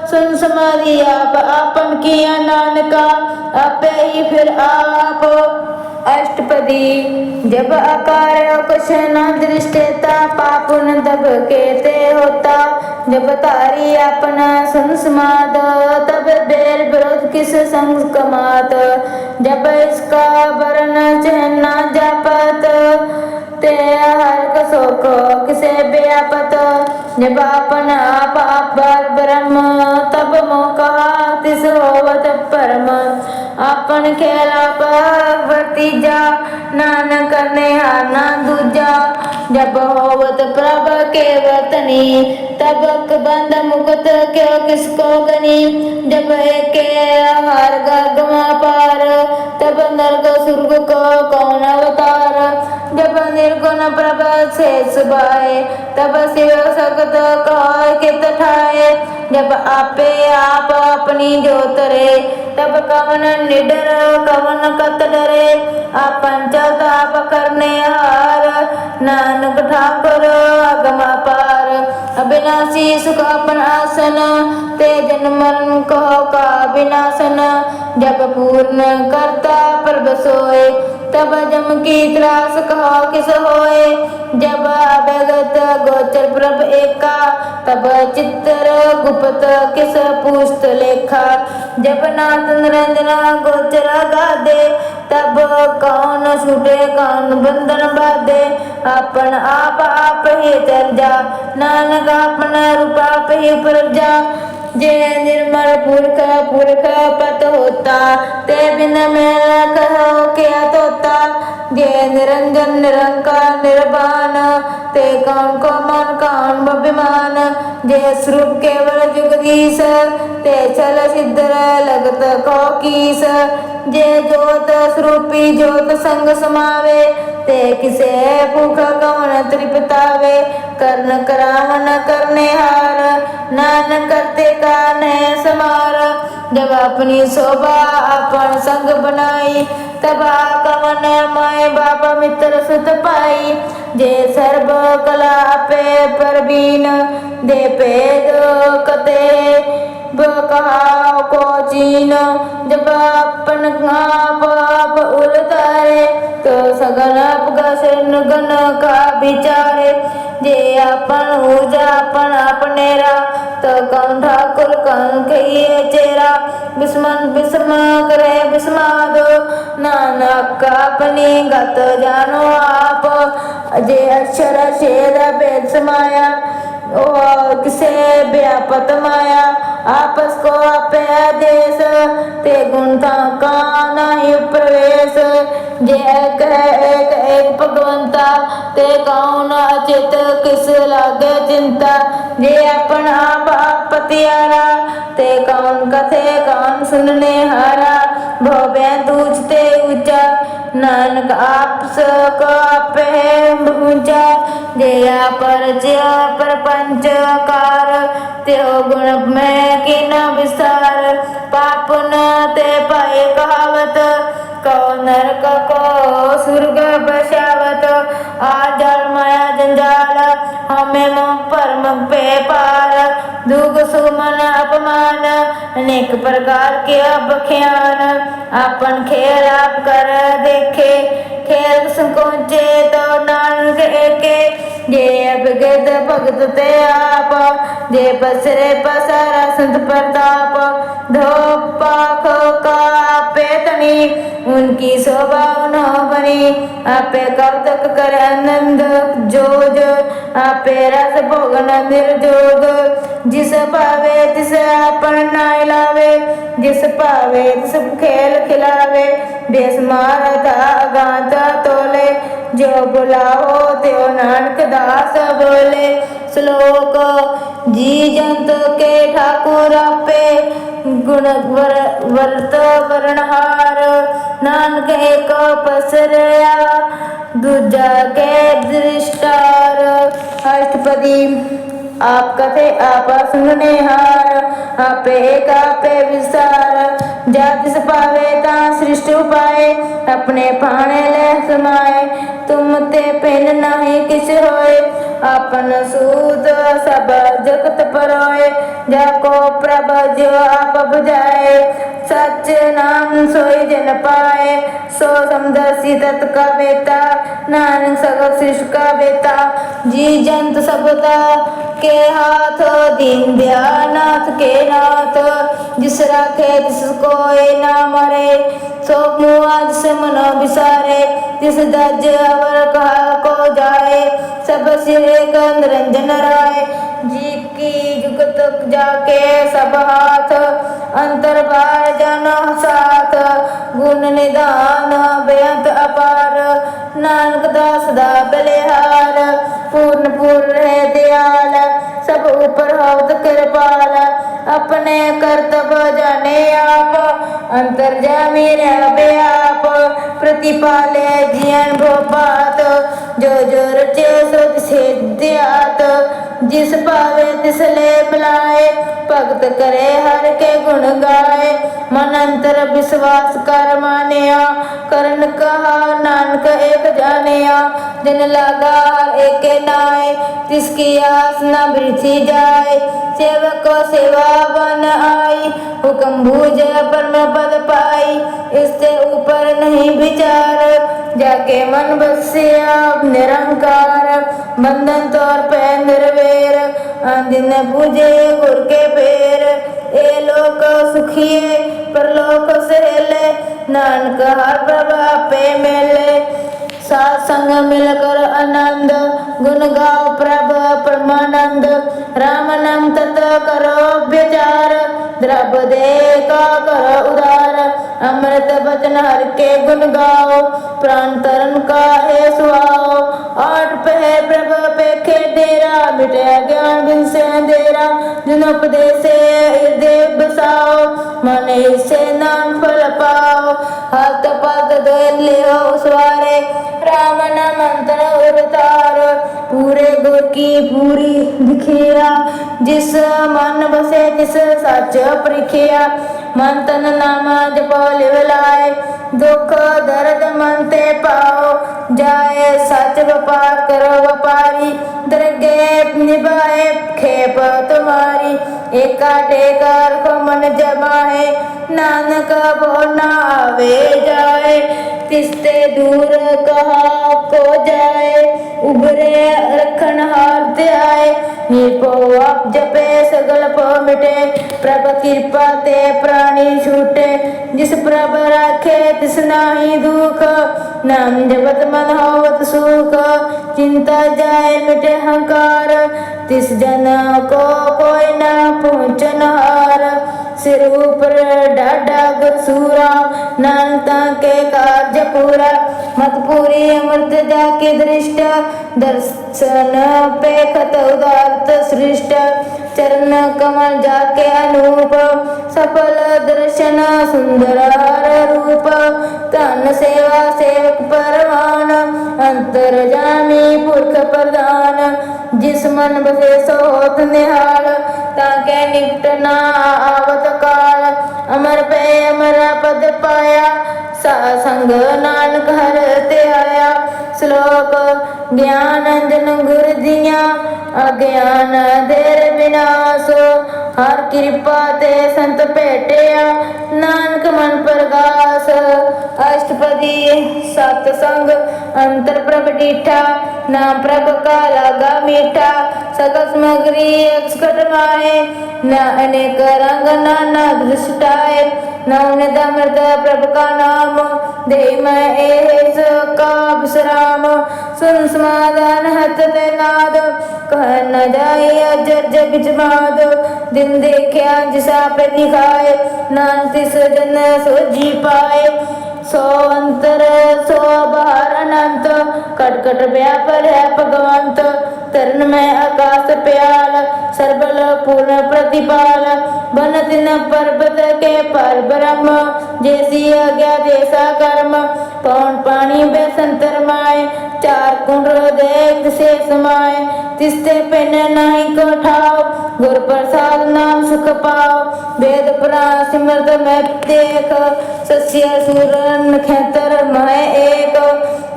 सुन समाधि आप आपन किया नानका आपे ही फिर आप अष्टपदी जब अकार कुछ न दृष्टता पापुन तब कहते होता जब तारी अपना सुन समाद तब बेर विरोध किस संग कमात जब इसका वर्ण चिन्ह जापत ते हर कसो को किसे व्यापत जब अपन आप ब्रह्म तब मौका तिस होवत परम अपन खेला भतीजा नानक नेहाना दूजा जब होवत प्रभ के वतनी तब बंद मुकुत क्यों किसको गनी जब एक हर गगमा पार तब नरक सुर्ग को कौन अवतार जब निर्गुण प्रभ से सुभाए तब शिव सगत कह कित ठाए जब आपे आप अपनी जोत रे तब कवन निडर कवन कत डरे आपन चलताप करने हार नानक ठाकुर अगम पार अविनाशी सुख अपन आसन ते जन्म मरण कहो का विनाशन जब पूर्ण करता प्रभ सोए तब जम की त्रास कहो किस होए जब अभगत गोचर प्रभ एका तब चित्र गुप्त किस पूस्त लेखा जब नाथ निरंजना गोचर गादे तब कौन छूटे कौन बंधन बाधे अपन आप ही चल जा नानक अपना रूप आप ही प्रजा जे निर्मल पुरख पुरख पत होता, ते बिन मेला कहो क्या तोता। जे निरंजन निरंकार निर्वाण, ते कौन को मन कौन अभिमान। जे स्वरूप केवल जुगदीश, ते चल सिद्ध लगत को कीस। जे ज्योत स्वरूपी ज्योत संग समावे, ते किसे भूख कौन तृप्तावे। कर्ण करावन करने हार, नानक करते कान समार। जब अपनी शोभा अपन संग बनाई, तब कवन माय बाप मित्र सुत पाई। जे सर्व कला पे परवीन, दे पेद कते कहा को चीन। जब अपन आप उलतारे, तो सगल गण का विचारे। जे अपन ऊर्जा अपन अपनेरा, तो कौन ठाकुर कौन कहिए चेरा। बिस्मन बिस्म करे बिस्माद, नानक अपनी गत जानो आप। जे अक्षर छेद भेद समाया, और किसे व्यापत माया। आपस को आपे आदेश, ते गुण का नहीं प्रवेश। जे एक है एक भगवंता, ते कौन अचित किस लागे चिंता। जे अपन आप पतियारा, ते कौन कथे कौन सुनने हारा। भोवे दूजते ऊंचा, नानक आप सको आप है ऊंचा। जे प्रपंच कार, त्यो गुण में की न विस्तार। पाप न ते पाए कहावत, को नरक को स्वर्ग बसावत। आ जल माया जंजाल, हमें मोह परम पे पार। दुख सुमन अपमान, अनेक प्रकार के बख्यान। अपन खेल आप कर देखे, खेल संकोचे तो नानक एके। जे अभिगत भगत ते आप, जे पसरे पसारा संत प्रताप। धो पाख का आपे तनी, उनकी शोभा उन्हों बनी। आपे कब तक करे आनंद जोज, आपे रस भोगन निर्जोग। जिस पावे तिस अपन नाय लावे, जिस पावे तिस खेल खिलावे। बेस मारता गाता तोले, जो बुलाओ त्यो नानक दास बोले। श्लोक जी जंत के ठाकुर आपे, गुण वर्त वर्णहार। नानक एक पसरया, दूजा के दृष्टार। अष्टपदी आप कथे आप सुनने हार, आपे एक आपे विसार। जा तिस पावे ता सृष्टि पाए, अपने पाने ले समाए। तुम ते पिन नहीं किछ होए, अपन सूत सब जगत परोए। जाको प्रभ जो आप बुझाए, सच नाम सोई जन पाए। सो समदर्शी तत् का बेटा, नानक सगल सृष्टि का बेटा। जी जंत सबदा के हाथ, दीन दयानाथ के नाथ। जिस राखे तिस कोय ना मरे, सो मुआ जिस मन विसारे। जिस दज अवर कहा को जाए, सब सिरे का निरंजन राय। जी की जुगत जाके सब हाथ, अंतर बार जन साथ। गुण निदान बेअंत अपार, नानक दास दा बलिहार। पूर्ण पूर्ण है दयाल, सब ऊपर होत कृपाल। अपने करतब जाने आप, अंतर्जामी रहे आप। प्रतिपाले जियन भोपात, जो जो रचे सो तिसे दियात। जिस पावे तिस ले बुलाए, भगत करे हर के गुण गाए। मन अंतर विश्वास कर मानिया, करन कहा नानक एक जानिया। दिन लगा हर एक नाय, तिसकी आस न वृथी जाए। सेवक को सेवा बन आई, हुक्म भूज परम पद पाई। इससे ऊपर नहीं विचार, जाके मन बसिया निरंकार। बंधन तौर पे निर्वेर, दिन पूजे गुर के पेर। ए लोक सुखिए परलोक सहेले, नानक हर प्रभा पे मेले। सात संग मिलकर आनंद, गुण गाओ प्रभ परमानंद। राम नाम तत करो विचार, द्रौपदी का करो उदार। अमृत बचन हर के गुण गाओ, प्राण तरण का है सुहाओ। आठ पहर प्रभ पेखे डेरा, मिटे ज्ञान बिन से अंधेरा। जिन उपदेशे हृदय बसाओ, मन से नाम फल पाओ। हाथ पद धोए लियो सवारे, राम नाम मंत्र उरतार। पूरे गुर की पूरी दिखिया, जिस मन बसे तिस सच परिखिया। मन तन नाम जपो लिव लाए, दुख दर्द मन ते पाओ जाए। सच व्यापार करो व्यापारी, दरगे निभाए खेप तुम्हारी। एका टेका रखो मन जमाए, नानक वो ना आवे जाए। तिसते दूर कहा को जाए, उबरे रखन हार ध्याए। निपो आप जपे सगल पो मिटे, प्रभ कृपा ते प्राणी छूटे। जिस प्रभ राखे तिस नाही दुख, नाम जपत मन होवत सुख। चिंता जाए मिटे हंकार, तिस जन को कोई ना पहुँचन हार। सिर ऊपर डाढ़ा गुरसूरा, नानता के कार्य पूरा। मत पूरी अमृत जाके दृष्ट, दर्शन पे खत उदारत सृष्ट। चरण कमल जाके अनूप, सफल दर्शन सुंदर हर रूप। धन सेवा सेवक परवान, अंतर जामी पुरख प्रधान। जिस मन बसे सो होत निहाल, ताके निकट ना आवत काल। अमर पे अमर पद पाया, संग नानक हर ते आया। श्लोक ज्ञान अंजन गुर दिया, अज्ञान देर विनाश। हर कृपा ते संत भेटिया, नानक मन प्रगास। अष्टपदी सतसंग अंतर प्रभ डीठा, नाम प्रभ का लागा मीठा। सकल सामग्री अक्षकट माहे, न अनेक रंग नाना दृष्टाए। नवनित अमृत प्रभ का नाम, दे मैं एस का विश्राम। सुन समाधान हत ते नाद, कह न जाए अजर जग जमाद। दिन देखिया जिसा पे दिखाए, नान तिस जन सो जी पाए। सो अंतर सो बाहर अनंत, कट कट व्यापर है भगवंत। तरण में आकाश प्याल, सर्बल पूर्ण प्रतिपाल। बन तिन पर्वत के पर ब्रह्म, जैसी आज्ञा जैसा कर्म। पवन पानी बेसंतर माए, चार कुंड देख से समाए। तिसते पिन नहीं को ठाओ, गुर प्रसाद नाम सुख पाओ। वेद पुराण सिमरत में देख, सस्य सूरन खेतर मह एक।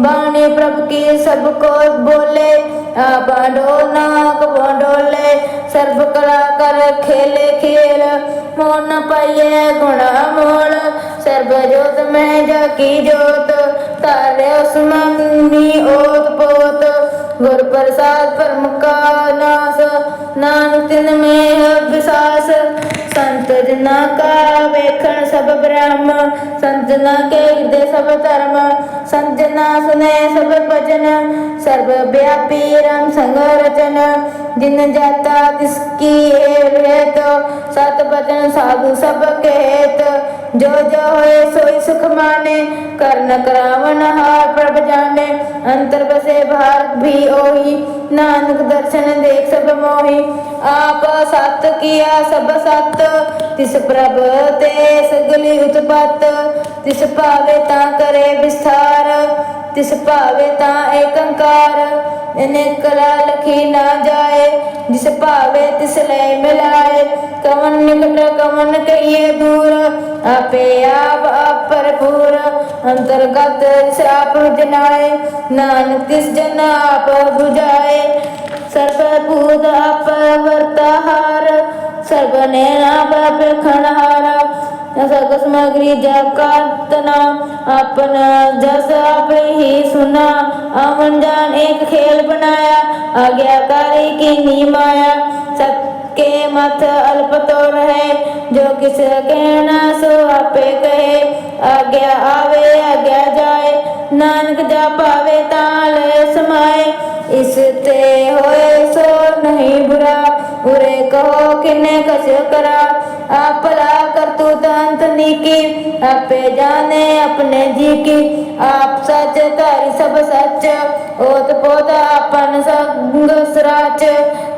वाणी प्रभु की सबको बोले, आप नाक डोले। सर्व कला कर खेले खेल, मोह न पाइये गुणा मोल। सर्व जोत में जाकी जोत, तारे उसमनी ओत पोत। गुर प्रसाद परम का नाश, नानक तिन में विश्वास। संत जना का वेखण सब ब्रह्म, संत जना के हृदय सब धर्म। संत जना सुने सब भजन, सर्व व्यापी राम संग रचन। जिन जाता तिसकी हेत, सत वचन साधु सब कहत। जो जो होए सोई सुख माने, कर्ण करावन हार प्रभ जाने। अंतर बसे भारत भी ओही, नानक दर्शन देख सब मोही। आप सत किया सब सत, तिस प्रभ ते सगली उत्पत। तिस पावे ता करे विस्तार, तिस पावे ता एकंकार। इन्हें कला लखी ना जाए, जिस पावे तिस लय मिलाए। कवन निकट कवन कहिए दूर, आपे आप भरपूर। अंतर्गत जिस आप जनाए, नानक तिस जन आप बुझाए। सर्वभूत आप वर्ताहार, सर्वनेन आप खनहारा। सग सामग्री जगतना, अपना जस आप ही सुना। अमन जान एक खेल बनाया, आज्ञाकारी की नी माया। सबके मत अल्प तो रहे, जो किस कहना सो आपे कहे। आज्ञा आवे आज्ञा जाए, नानक जा पावे तां लय समाए। इस ते होए सो नहीं बुरा, बुरे कहो किन्ने कछ करा। आप भला करतूत अंत नीकी, आपे जाने अपने जी की। आप सच धारी सब सच, ओत पोत आपन संग सराच।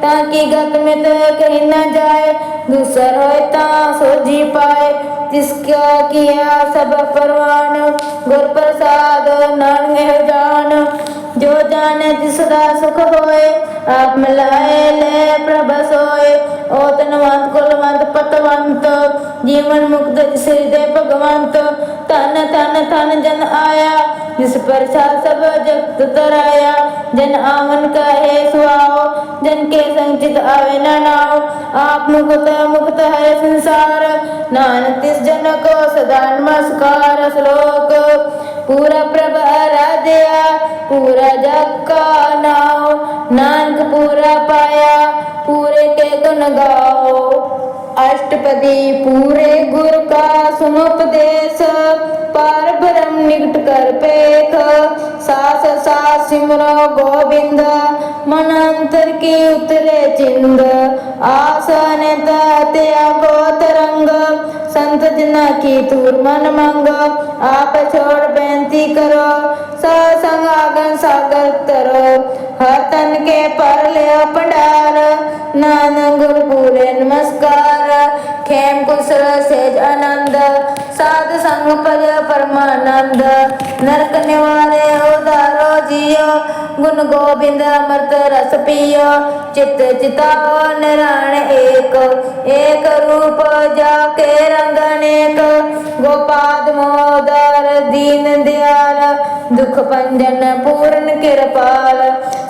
ताकि गत मित कहीं न जाए, दूसर होए तां सोझी पाए। जिसका किया सब परवान, गुर प्रसाद नानक जान। जो जाने तिसदा सुख होए, आप मिलाए ले प्रभ सोए। ओ तनवंत कुलवंत पतवंत, जीवन मुक्त जिस हृदय भगवंत। धन धन धन जन आया, जिस प्रसाद सब जगत तराया। जन आवन कहे सुआओ, जन के संचित आवे न नाओ। आप मुक्त मुक्त है संसार, नानक तिस जन को सदा नमस्कार। श्लोक पूरा प्रभ आराध्या, पूरा जग का नाओ। नानक पूरा पाया, पूरे के गुण गाओ। अष्टपदी पूरे गुर का सुनोपदेश, पार ब्रह्म निकट कर पेख। सास सास सिमरो गोविंद, मन अंतर की उतरे चिंद। आसन त्यागो तरंग, संत जना की तूर मन मंग। आप छोड़ बेनती करो, सत्संग आगन सागर तरो। हर तन के पर ले पंडार, नानक गुरु पूरे नमस्कार। खेम कुशल सेज आनंद, साध संग पद परमानंद। नरक निवारे उदारो जियो, गुण गोविंद अमृत रस पियो। चित चिताओ निराण एक, एक रूप जाके रंग अनेक। गोपाद मोदर दीन दयाल, दुख भंजन पूर्ण कृपाल।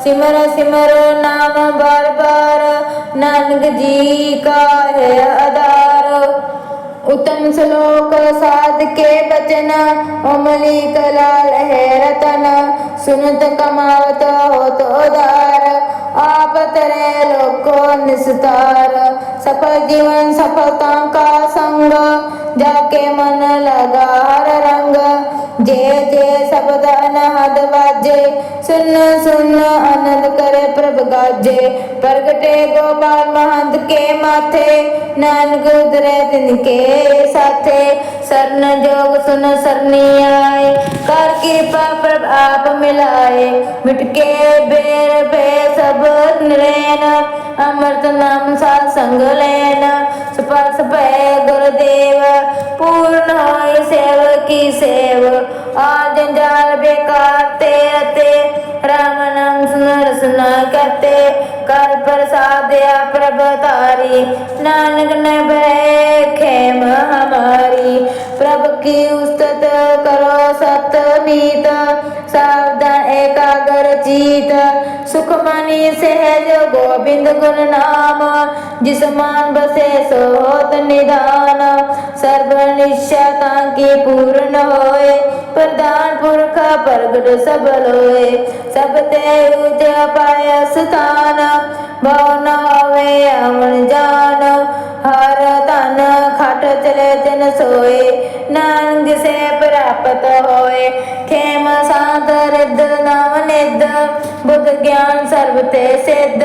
सिमर सिमर नाम बार बार, नानक जी का है आधार। उत्तम श्लोक साध के बचन, अमली कलाल है रतन। सुनत कमावत होत उदार, आप तरे लोको निस्तार। सफल जीवन सफलता का संग, जाके मन लगा हर रंग। जे जे शब्द अनहद बाजे, सुन सुन आनंद करे प्रभ गाजे। प्रगटे गोपाल महंत के माथे, नानक उतरे तिनके साथे। शरण जोग सुन सरनी आए, कर कृपा प्रभ आप मिलाए। मिटके बेर भे सब नरैन, अमृत नाम साध संग लैन। स्पर्श भय गुरुदेव, पूर्ण होय सेव की सेव। आज जंजाल बेकार ते रते, राम नाम सुन रसना करते। कर प्रसाद प्रभ तारी, नानक न भय खेम हमारी। प्रभ की उस्तत करो सत मीत, सावधान एकाग्र चित। सुखमणि सहज गोविंद गुण नाम, जिस मान बसे सो होत निधान। सर्व निश्चयता की पूर्ण होए, प्रधान पुरख प्रगट सब लोए। सब ते उज पाय स्थान, भव न होवे अमन जान। हर तन खट चले जन सोए, नानक से प्राप्त होए। खेम शांत रिद्ध नव निध, बुद्ध ज्ञान सर्व ते सिद्ध।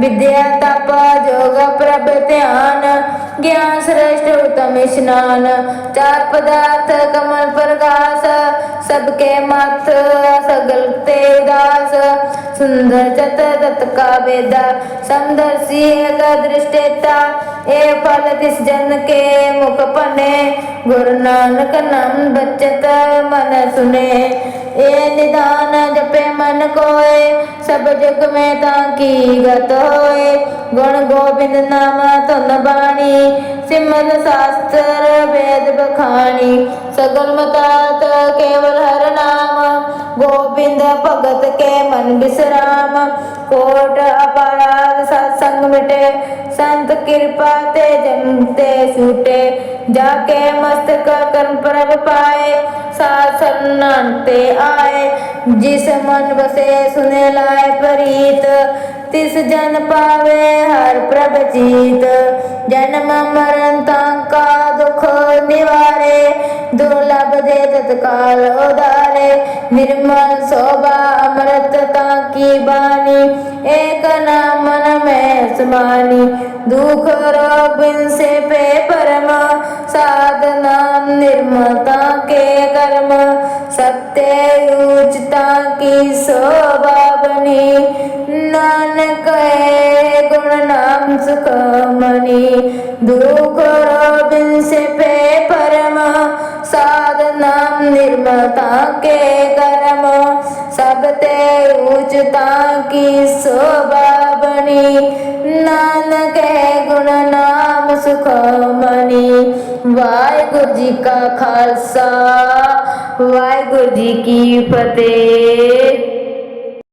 विद्या तप जोग प्रभ ध्यान, ज्ञान श्रेष्ठ उत्तम स्नान। चार पदार्थ कमल प्रकाश, सबके मत सगल ते दास। सुंदर चत तत् का वेदा, समदर्शी एक दृष्टेता। ए फल तिस जन के मुख पने, गुरु नानक नाम बचत मन सुने। ए निदान जपे मन कोय, सब जग में ताकी गत होए। गुण गोविंद नाम धन बाणी, सिमर शास्त्र वेद बखानी। सगल मतात केवल हर नाम, गोविंद भगत के मन विश्राम। कोट अपराध सत्संग मिटे, संत कृपा ते जन ते छूटे। जाके मस्तक कर्म प्रभ पाए, साथ शरण ते आए। जिस मन बसे सुने लाए प्रीत, तिस जन पावे हर प्रभ जीत। जन्म मरण का दुख निवारे, दुर्लभ दे तत्काल उदारे निर्मल शोभा अमृतता की बानी एक नाम मन में समानी दुख रोग बिन से पे परम साधना निर्मलता के कर्म सत्य उच्चता की शोभा बनी नानक है गुण नाम सुख मनी दुख रोग बिन से पे परम साधना निर्मलता के कर्म सबते उच्चता की शोभा बनी नानक है गुण नाम सुख मनी वाहिगुरु जी का खालसा वाहिगुरु जी की फतेह।